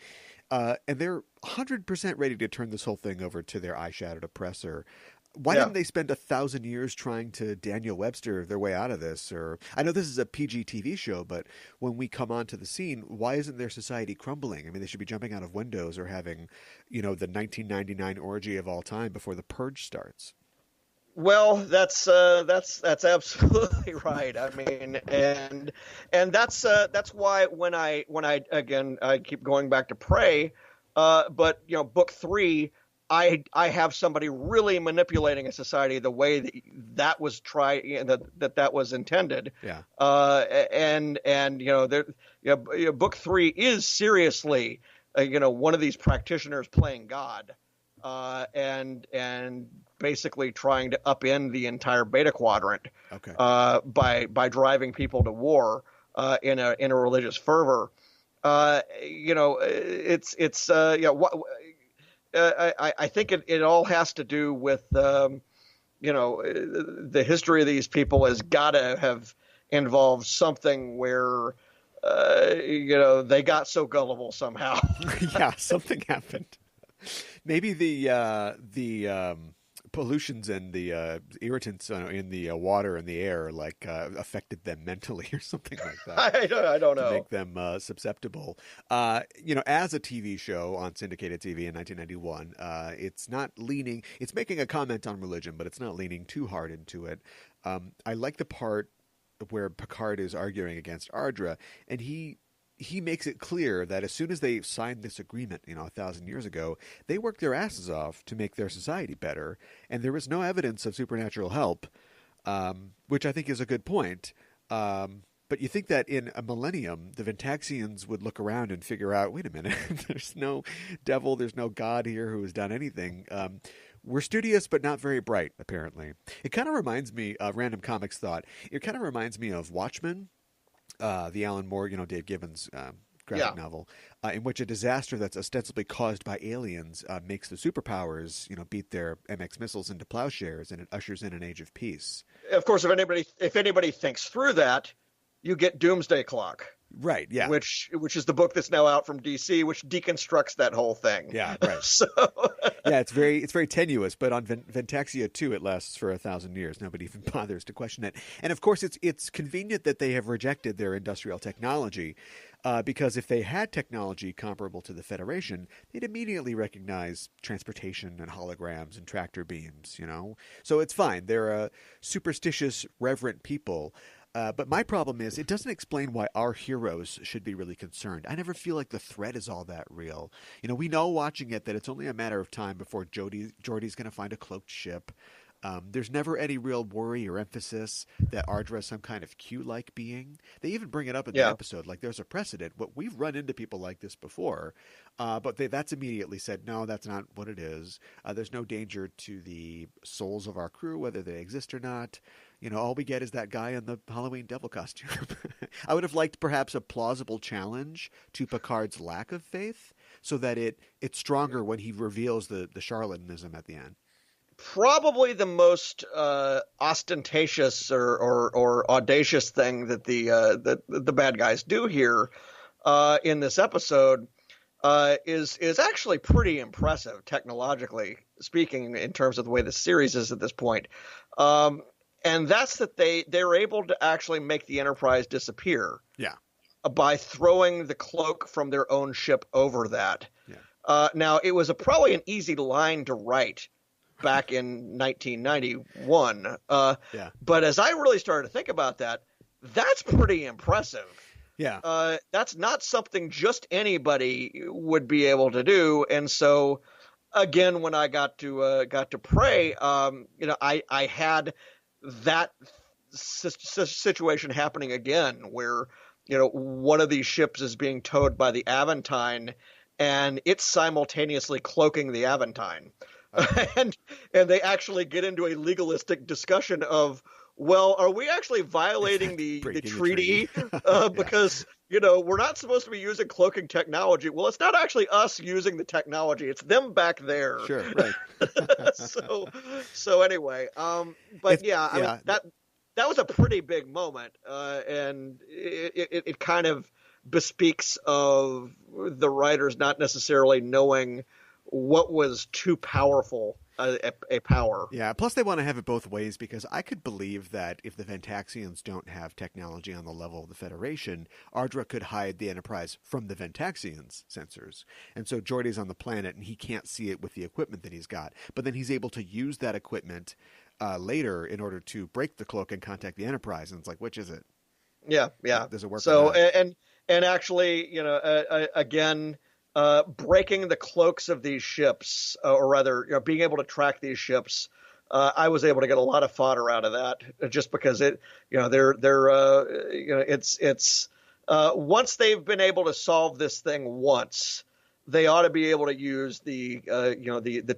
and they're 100% ready to turn this whole thing over to their eye-shadowed oppressor. Why didn't they spend 1,000 years trying to Daniel Webster their way out of this? Or I know this is a PG TV show, but when we come onto the scene, why isn't their society crumbling? I mean, they should be jumping out of windows or having, the 1999 orgy of all time before the purge starts. Well, that's absolutely right. I mean, and that's why when I again I keep going back to Prey, but book 3, I have somebody really manipulating a society the way that was that was intended. Yeah. Book 3 is seriously one of these practitioners playing God, and basically trying to upend the entire Beta Quadrant. Okay. By driving people to war in a religious fervor. I think it all has to do with the history of these people has got to have involved something where they got so gullible somehow. Yeah, something happened. Maybe the pollutions and the irritants in the water and the air affected them mentally or something like that. I don't know. To make them susceptible. As a TV show on syndicated TV in 1991, it's making a comment on religion, but it's not leaning too hard into it. I like the part where Picard is arguing against Ardra, and he makes it clear that as soon as they signed this agreement, 1,000 years ago, they worked their asses off to make their society better, and there was no evidence of supernatural help, which I think is a good point. But you think that in a millennium, the Ventaxians would look around and figure out, wait a minute, there's no devil, there's no god here who has done anything. We're studious, but not very bright, apparently. It kind of reminds me, random comics thought, it kind of reminds me of Watchmen, the Alan Moore, Dave Gibbons graphic novel, in which a disaster that's ostensibly caused by aliens makes the superpowers, beat their MX missiles into plowshares, and it ushers in an age of peace. Of course, if anybody thinks through that, you get Doomsday Clock. Right, yeah. Which is the book that's now out from DC, which deconstructs that whole thing. Yeah, right. So yeah, it's very tenuous, but on Ventaxia 2 it lasts for 1,000 years. Nobody even bothers to question it. And of course it's convenient that they have rejected their industrial technology, because if they had technology comparable to the Federation, they'd immediately recognize transportation and holograms and tractor beams, So it's fine. They're a superstitious, reverent people. But my problem is it doesn't explain why our heroes should be really concerned. I never feel like the threat is all that real. We know watching it that it's only a matter of time before Geordi's going to find a cloaked ship. There's never any real worry or emphasis that Ardra is some kind of Q-like being. They even bring it up in the episode, like there's a precedent. We've run into people like this before, but that's immediately said, no, that's not what it is. There's no danger to the souls of our crew, whether they exist or not. All we get is that guy in the Halloween devil costume. I would have liked perhaps a plausible challenge to Picard's lack of faith so that it's stronger when he reveals the charlatanism at the end. Probably the most ostentatious or audacious thing that the bad guys do here in this episode is actually pretty impressive technologically speaking in terms of the way the series is at this point. And that's that they're able to actually make the Enterprise disappear. Yeah. By throwing the cloak from their own ship over that. Yeah. Now, it was probably an easy line to write back in 1991. But as I really started to think about that, that's pretty impressive. Yeah. That's not something just anybody would be able to do. And so, again, when I got to Prey, I had that situation happening again where one of these ships is being towed by the Aventine and it's simultaneously cloaking the Aventine. And they actually get into a legalistic discussion of, well, are we actually violating the treaty? Because we're not supposed to be using cloaking technology. Well, it's not actually us using the technology; it's them back there. Sure, right. So anyway, but I mean, that was a pretty big moment, and it kind of bespeaks of the writers not necessarily knowing what was too powerful a power. Yeah, plus they want to have it both ways, because I could believe that if the Ventaxians don't have technology on the level of the Federation, Ardra could hide the Enterprise from the Ventaxians' sensors. And so Geordi's on the planet and he can't see it with the equipment that he's got. But then he's able to use that equipment later in order to break the cloak and contact the Enterprise. And it's like, which is it? Yeah. Does it work? So, and actually, again, breaking the cloaks of these ships, or rather, being able to track these ships, I was able to get a lot of fodder out of that, just because it's once they've been able to solve this thing once, they ought to be able to use the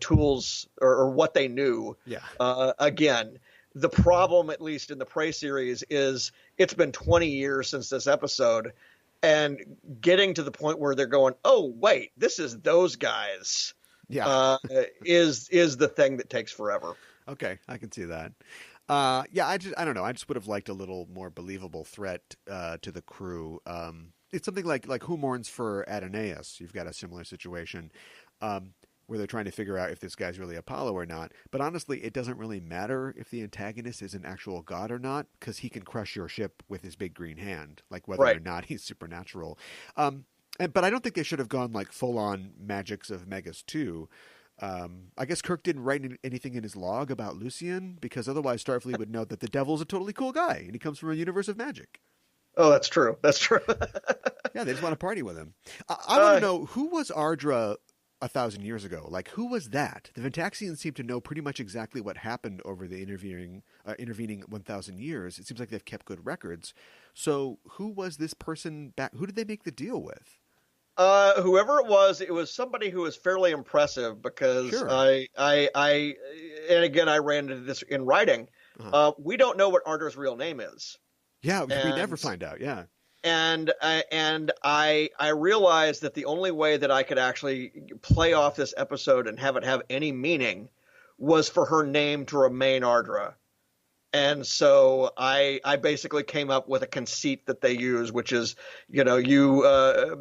tools or what they knew. Again. The problem, at least in the Prey series, is it's been 20 years since this episode, and getting to the point where they're going, oh, wait, this is those guys, is the thing that takes forever. Okay, I can see that. I don't know. I just would have liked a little more believable threat to the crew. It's something like Who Mourns for Adonais? You've got a similar situation. Where they're trying to figure out if this guy's really Apollo or not. But honestly, it doesn't really matter if the antagonist is an actual god or not, because he can crush your ship with his big green hand, like whether or not he's supernatural. But I don't think they should have gone like full-on Magics of Megas 2. I guess Kirk didn't write anything in his log about Lucien, because otherwise Starfleet would know that the devil's a totally cool guy, and he comes from a universe of magic. Oh, that's true. Yeah, they just want to party with him. I want to know, who was Ardra 1,000 years ago? Like, who was that? The Ventaxians seem to know pretty much exactly what happened over the intervening 1,000 years. It seems like they've kept good records. So who was this person back? Who did they make the deal with? Whoever it was somebody who was fairly impressive, because sure. I and again, I ran into this in writing. We don't know what Ardra's real name is. Yeah, we never find out. Yeah. And I realized that the only way that I could actually play off this episode and have it have any meaning was for her name to remain Ardra. And so I basically came up with a conceit that they use, which is, whatever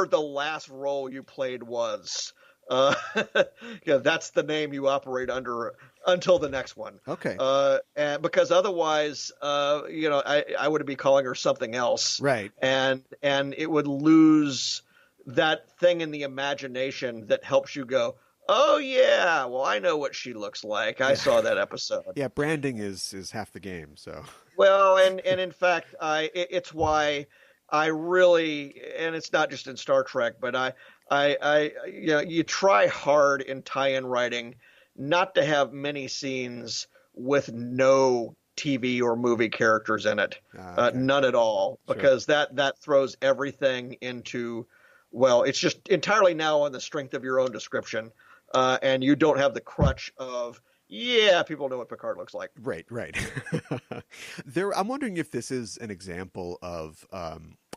the last role you played was, that's the name you operate under until the next one. Okay. And because otherwise, I would be calling her something else. Right. And it would lose that thing in the imagination that helps you go, oh yeah, well, I know what she looks like. I saw that episode. Yeah. Branding is half the game. So. Well, and in fact, it's why I really, and it's not just in Star Trek, but you try hard in tie-in writing not to have many scenes with no TV or movie characters in it, okay. None at all, because that throws everything into, well, it's just entirely now on the strength of your own description, and you don't have the crutch of, yeah, people know what Picard looks like. Right. I'm wondering if this is an example of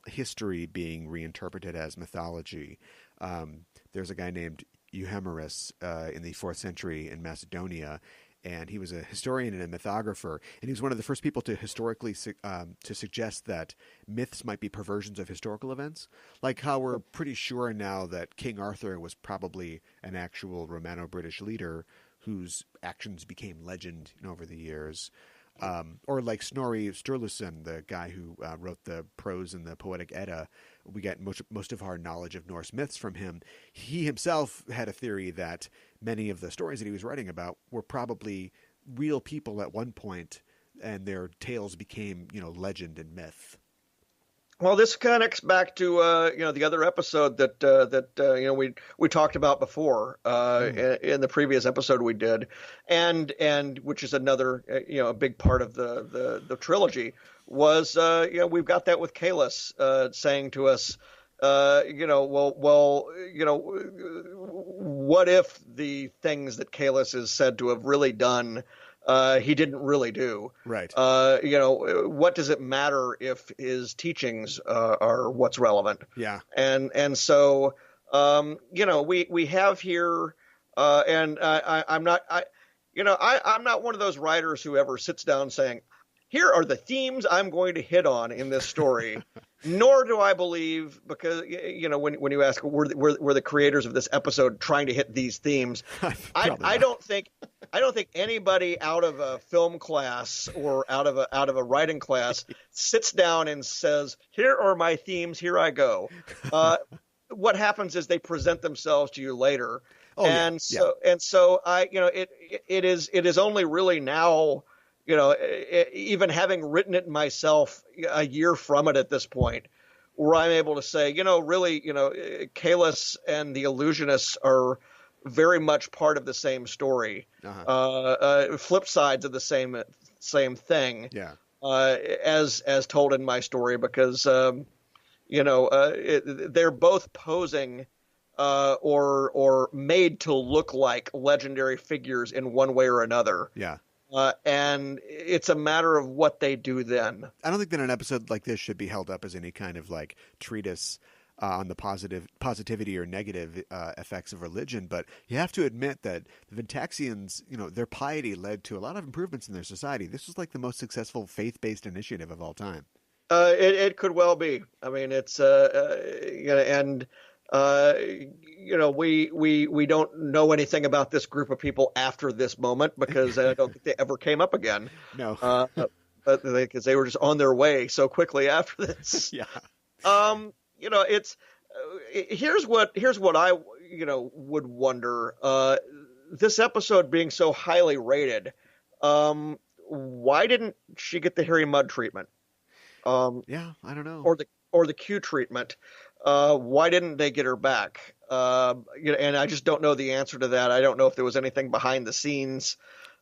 history being reinterpreted as mythology. There's a guy named Euhemerus in the 4th century in Macedonia, and he was a historian and a mythographer, and he was one of the first people to historically to suggest that myths might be perversions of historical events, like how we're pretty sure now that King Arthur was probably an actual Romano-British leader whose actions became legend over the years. Or like Snorri Sturluson, the guy who wrote the prose in the Poetic Edda. We get most of our knowledge of Norse myths from him. He himself had a theory that many of the stories that he was writing about were probably real people at one point, and their tales became, legend and myth. Well, this connects back to the other episode that we talked about before in the previous episode we did, and which is another a big part of the trilogy was we've got that with Kahless saying to us what if the things that Kahless is said to have really done he didn't really do. Right. What does it matter if his teachings are what's relevant? Yeah. And so we have here and I'm not one of those writers who ever sits down saying, here are the themes I'm going to hit on in this story. Nor do I believe, because when you ask were the creators of this episode trying to hit these themes, I don't think anybody out of a film class or out of a writing class sits down and says, "Here are my themes. Here I go." What happens is they present themselves to you later, so it is only really now. Even having written it myself a year from it at this point, where I'm able to say, really, Kalis and the Illusionists are very much part of the same story, flip sides of the same thing, as told in my story, because they're both posing or made to look like legendary figures in one way or another. Yeah. And it's a matter of what they do then. I don't think that an episode like this should be held up as any kind of like treatise on the positivity or negative effects of religion, but you have to admit that the Ventaxians, their piety led to a lot of improvements in their society. This was like the most successful faith-based initiative of all time. It could well be. I mean, it's we don't know anything about this group of people after this moment, because I don't think they ever came up again. No, but because they were just on their way so quickly after this. Yeah. It's here's what I would wonder. This episode being so highly rated, why didn't she get the Harry Mudd treatment? Yeah, I don't know. Or the Q treatment. Why didn't they get her back? And I just don't know the answer to that. I don't know if there was anything behind the scenes,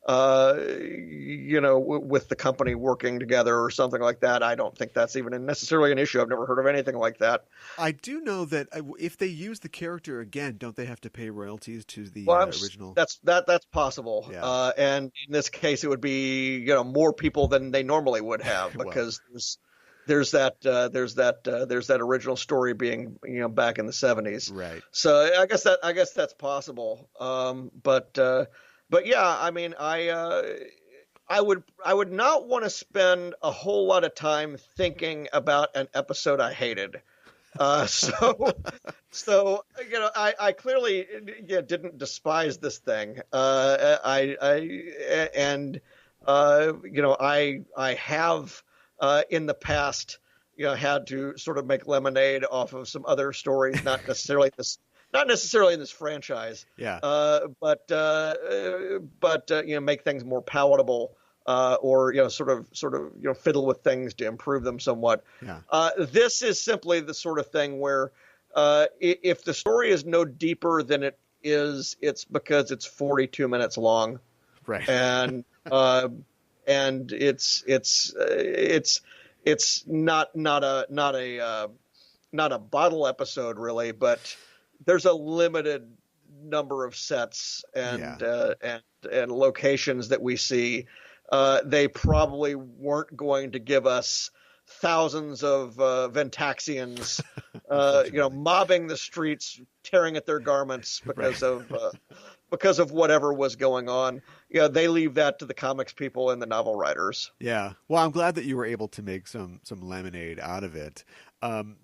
with the company working together or something like that. I don't think that's even necessarily an issue. I've never heard of anything like that. I do know that if they use the character again, don't they have to pay royalties to the original? That's possible. Yeah. And in this case, it would be more people than they normally would have, because there's that original story being back in the 70s. Right. So I guess that's possible. But yeah, I mean, I would not want to spend a whole lot of time thinking about an episode I hated. So I clearly didn't despise this thing. I have in the past had to sort of make lemonade off of some other stories, not necessarily in this franchise. Yeah. But make things more palatable, or sort of fiddle with things to improve them somewhat. Yeah. This is simply the sort of thing where if the story is no deeper than it is, it's because it's 42 minutes long. Right. And it's not a bottle episode really, but there's a limited number of sets and locations that we see. They probably weren't going to give us thousands of Ventaxians, mobbing the streets, tearing at their garments because of whatever was going on. They leave that to the comics people and the novel writers. Yeah. Well, I'm glad that you were able to make some lemonade out of it.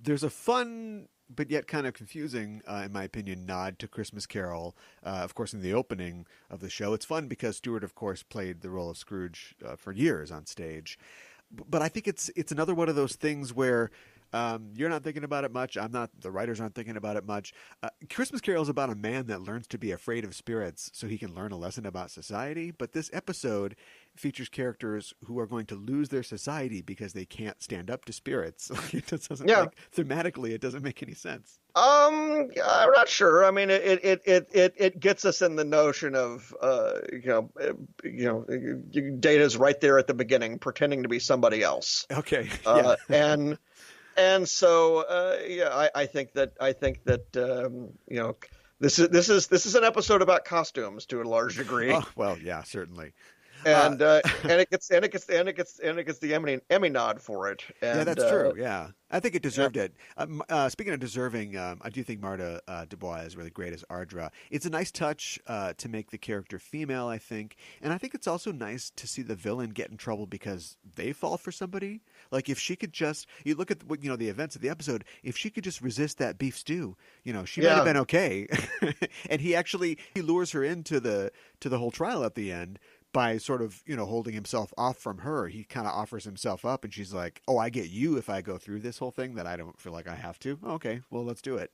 There's a fun but yet kind of confusing, in my opinion, nod to Christmas Carol, of course, in the opening of the show. It's fun because Stewart, of course, played the role of Scrooge for years on stage. But I think it's another one of those things where you're not thinking about it much. I'm not. The writers aren't thinking about it much. Christmas Carol is about a man that learns to be afraid of spirits so he can learn a lesson about society. But this episode features characters who are going to lose their society because they can't stand up to spirits. It just doesn't. Thematically, it doesn't make any sense. I'm not sure. I mean, it gets us in the notion of Data's right there at the beginning, pretending to be somebody else. Okay. And so I think that this is an episode about costumes to a large degree. Oh, well, yeah, certainly. and it gets the Emmy nod for it. And, yeah, that's true. Yeah, I think it deserved it. Speaking of deserving, I do think Marta Dubois is really great as Ardra. It's a nice touch to make the character female, I think, and I think it's also nice to see the villain get in trouble because they fall for somebody. Like if she could just, you look at the events of the episode, if she could just resist that beef stew, she might have been okay. And he lures her into the whole trial at the end by sort of, holding himself off from her. He kind of offers himself up, and she's like, "Oh, I get you if I go through this whole thing that I don't feel like I have to." Okay, well, let's do it.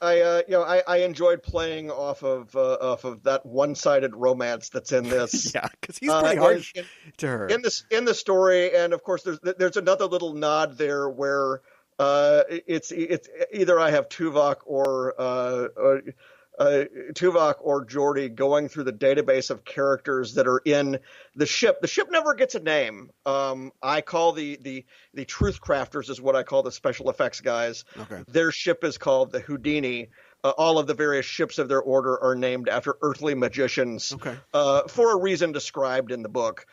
I enjoyed playing off of that one-sided romance that's in this. Yeah, because he's pretty harsh to her in the story, and of course there's another little nod there where it's either I have Tuvok or Geordi going through the database of characters that are in the ship. The ship never gets a name. I call the Truth Crafters is what I call the special effects guys. Okay. Their ship is called the Houdini. All of the various ships of their order are named after earthly magicians. Okay. For a reason described in the book.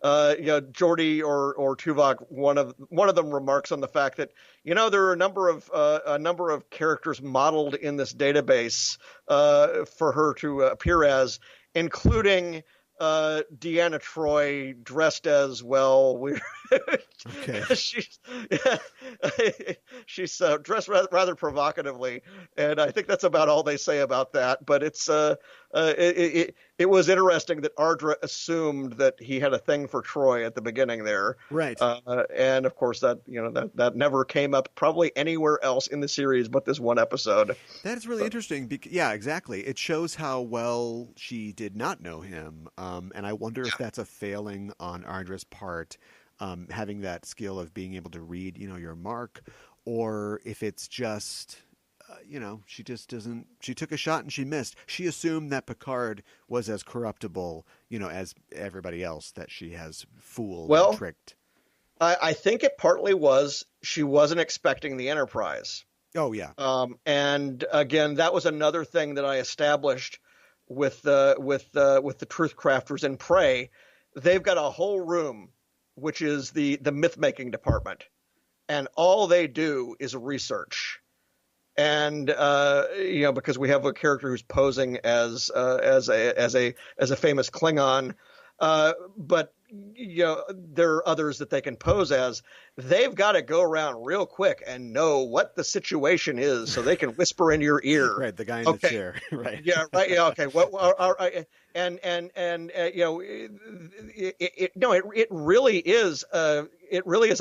Geordi or Tuvok, one of them remarks on the fact that there are a number of characters modeled in this database for her to appear as, including Deanna Troi dressed as Okay. she's dressed rather provocatively, and I think that's about all they say about that. But it's it was interesting that Ardra assumed that he had a thing for Troi at the beginning there, right? And of course that never came up probably anywhere else in the series but this one episode. That is really interesting. Yeah, exactly. It shows how well she did not know him, and I wonder if that's a failing on Ardra's part. Having that skill of being able to read, your mark, or if it's just, she just doesn't. She took a shot and she missed. She assumed that Picard was as corruptible, as everybody else that she has fooled and tricked. I think it partly was she wasn't expecting the Enterprise. Oh yeah. And again, that was another thing that I established with the Truth Crafters in Prey. They've got a whole room, which is the myth-making department, and all they do is research. And because we have a character who's posing as a famous Klingon, but there are others that they can pose as. They've got to go around real quick and know what the situation is, so they can whisper in your ear. Right, the guy in the chair. Right. Yeah. Right. Yeah. Okay. It really is a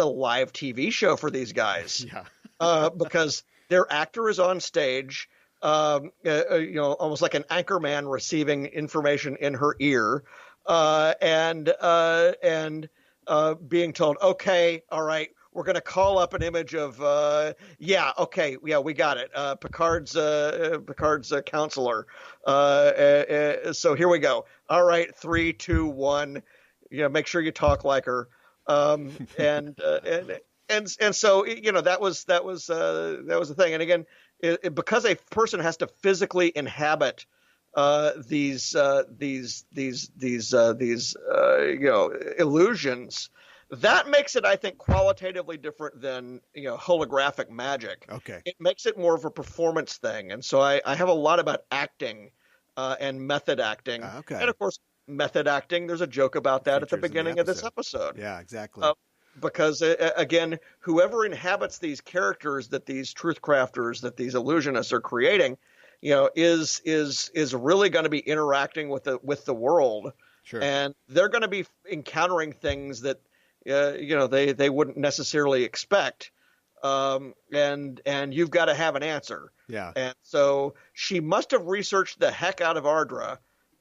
live TV show for these guys. Yeah. Because their actor is on stage, almost like an anchorman receiving information in her ear, and being told, okay, all right, we're going to call up an image of, we got it. Picard's counselor. So here we go. All right, 3, 2, 1. Make sure you talk like her. And so that was the thing. And again, because a person has to physically inhabit these illusions, that makes it, I think, qualitatively different than holographic magic. Okay, it makes it more of a performance thing, and so I have a lot about acting and method acting. Okay, and of course, method acting. There's a joke about that at the beginning of this episode. Yeah, exactly. Because again, whoever inhabits these characters that these truth crafters, that these illusionists are creating, is really going to be interacting with the world. Sure. And they're going to be encountering things that they wouldn't necessarily expect. And you've got to have an answer. Yeah. And so she must have researched the heck out of Ardra.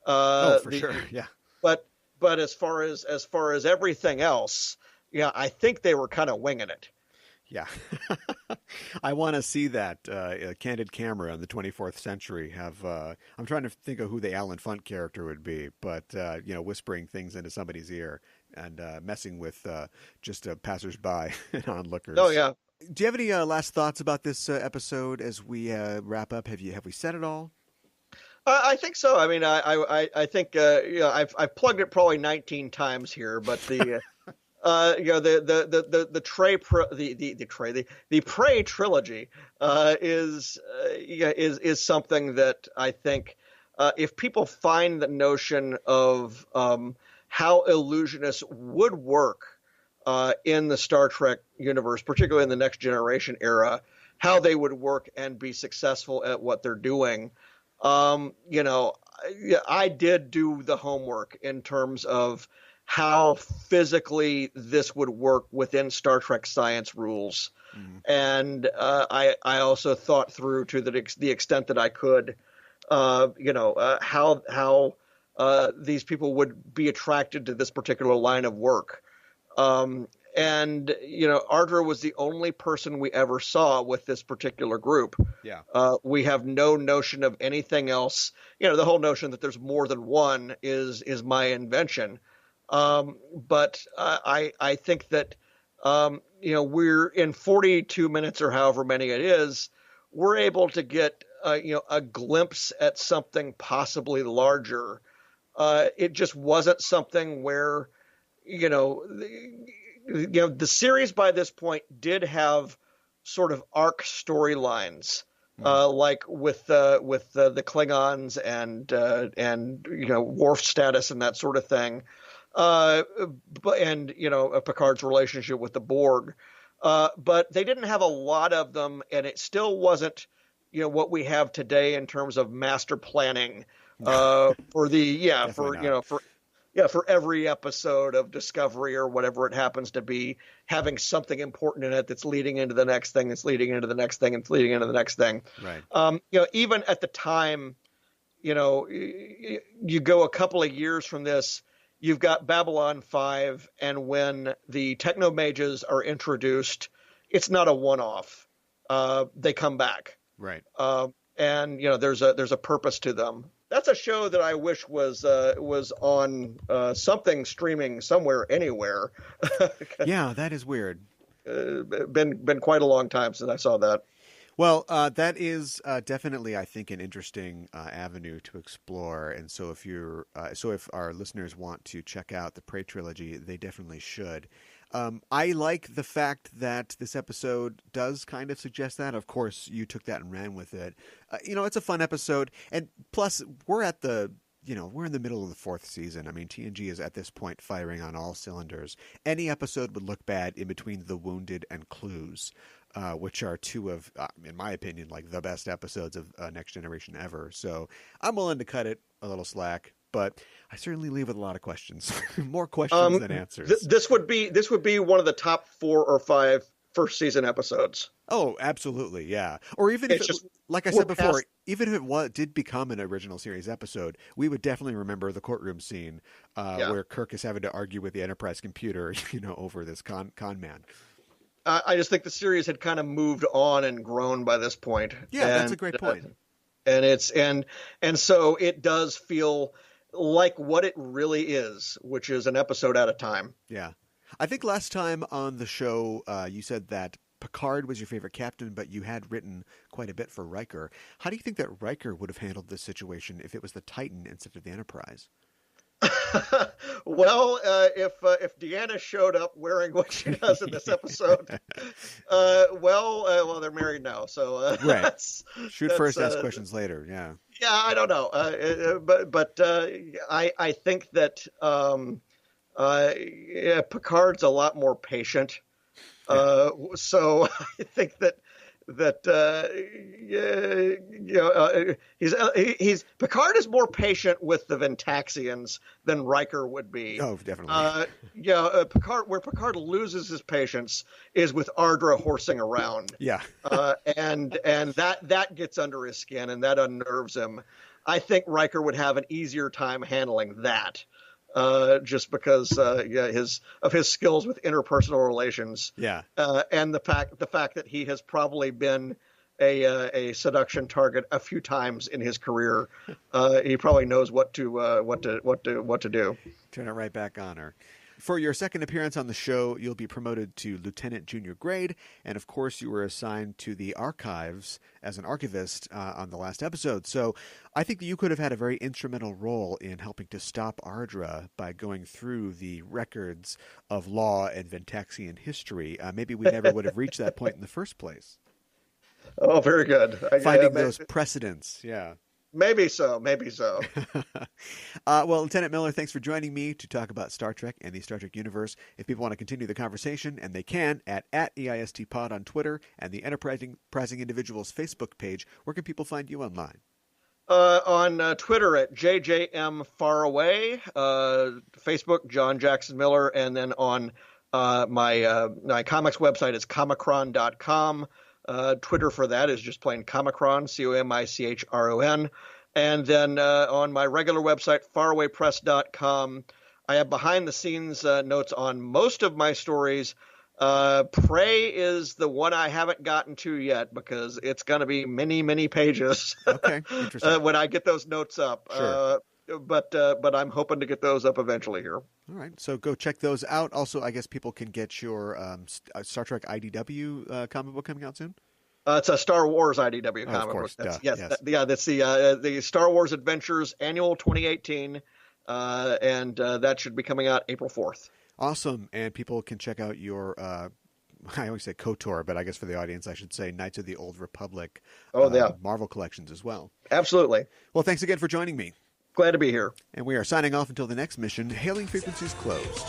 Sure. Yeah. But as far as everything else, yeah, I think they were kind of winging it. Yeah. I want to see that candid camera in the 24th century have, I'm trying to think of who the Alan Funt character would be, but, whispering things into somebody's ear and messing with just passersby and onlookers. Oh, yeah. Do you have any last thoughts about this episode as we wrap up? Have we said it all? I think so. I mean, I think I've plugged it probably 19 times here, but the the Prey trilogy is something that I think if people find the notion of how illusionists would work in the Star Trek universe, particularly in the Next Generation era, how they would work and be successful at what they're doing. I did do the homework in terms of how physically this would work within Star Trek science rules. And I also thought through to the extent that I could, how these people would be attracted to this particular line of work. Ardra was the only person we ever saw with this particular group. Yeah. We have no notion of anything else. The whole notion that there's more than one is my invention. But I think that, we're in 42 minutes or however many it is, we're able to get, a glimpse at something possibly larger. It just wasn't something where, the series by this point did have sort of arc storylines, like with the Klingons and Worf status and that sort of thing. Picard's relationship with the Borg. But they didn't have a lot of them, and it still wasn't, what we have today in terms of master planning for every episode of Discovery or whatever it happens to be, having something important in it that's leading into the next thing, that's leading into the next thing, and leading into the next thing. Right. Even at the time, you go a couple of years from this, you've got Babylon 5, and when the technomages are introduced, it's not a one-off. They come back. Right. There's a purpose to them. That's a show that I wish was on something streaming somewhere, anywhere. Yeah, that is weird. Been quite a long time since I saw that. Well, that is definitely, I think, an interesting avenue to explore. And so if our listeners want to check out the Prey trilogy, they definitely should. I like the fact that this episode does kind of suggest that. Of course, you took that and ran with it. It's a fun episode. And plus, we're in the middle of the fourth season. I mean, TNG is at this point firing on all cylinders. Any episode would look bad in between The Wounded and Clues, which are two of, in my opinion, like the best episodes of Next Generation ever. So I'm willing to cut it a little slack, but I certainly leave with a lot of questions, more questions than answers. This would be one of the top 4 or 5 first season episodes. Oh, absolutely, yeah. Or even if, like I said before, even if it did become an original series episode, we would definitely remember the courtroom scene where Kirk is having to argue with the Enterprise computer, over this con man. I just think the series had kind of moved on and grown by this point. Yeah, that's a great point. And so it does feel like what it really is, which is an episode at a time. Yeah. I think last time on the show, you said that Picard was your favorite captain, but you had written quite a bit for Riker. How do you think that Riker would have handled this situation if it was the Titan instead of the Enterprise? Well, if Deanna showed up wearing what she does in this episode, well, they're married now, so right. Shoot first, ask questions later. Yeah. Yeah, I don't know, but I think that Picard's a lot more patient. So I think that he's Picard is more patient with the Ventaxians than Riker would be. Oh, definitely. Picard loses his patience is with Ardra horsing around. Yeah. And that gets under his skin and that unnerves him. I think Riker would have an easier time handling that. Just because his skills with interpersonal relations, and the fact that he has probably been a seduction target a few times in his career, he probably knows what to do. Turn it right back on her. For your second appearance on the show, you'll be promoted to Lieutenant Junior grade, and of course you were assigned to the archives as an archivist on the last episode. So I think that you could have had a very instrumental role in helping to stop Ardra by going through the records of law and Ventaxian history. Maybe we never would have reached that point in the first place. Oh, very good. Finding those precedents, yeah. Maybe so. Well, Lieutenant Miller, thanks for joining me to talk about Star Trek and the Star Trek universe. If people want to continue the conversation, and they can, at EISTPod on Twitter and the Enterprising Individuals Facebook page, where can people find you online? On Twitter at JJMFaraway, Facebook, John Jackson Miller, and then on my comics website is comicron.com. Twitter for that is just plain Comicron, Comichron. And then on my regular website, farawaypress.com, I have behind-the-scenes notes on most of my stories. Prey is the one I haven't gotten to yet because it's going to be many, many pages. Okay, interesting. When I get those notes up. Sure. But I'm hoping to get those up eventually here. All right, so go check those out. Also, I guess people can get your Star Trek IDW comic book coming out soon. It's a Star Wars IDW comic book. That's the Star Wars Adventures Annual 2018, and that should be coming out April 4th. Awesome, and people can check out your. I always say KOTOR, but I guess for the audience, I should say Knights of the Old Republic. Marvel collections as well. Absolutely. Well, thanks again for joining me. Glad to be here. And we are signing off until the next mission. Hailing frequencies closed.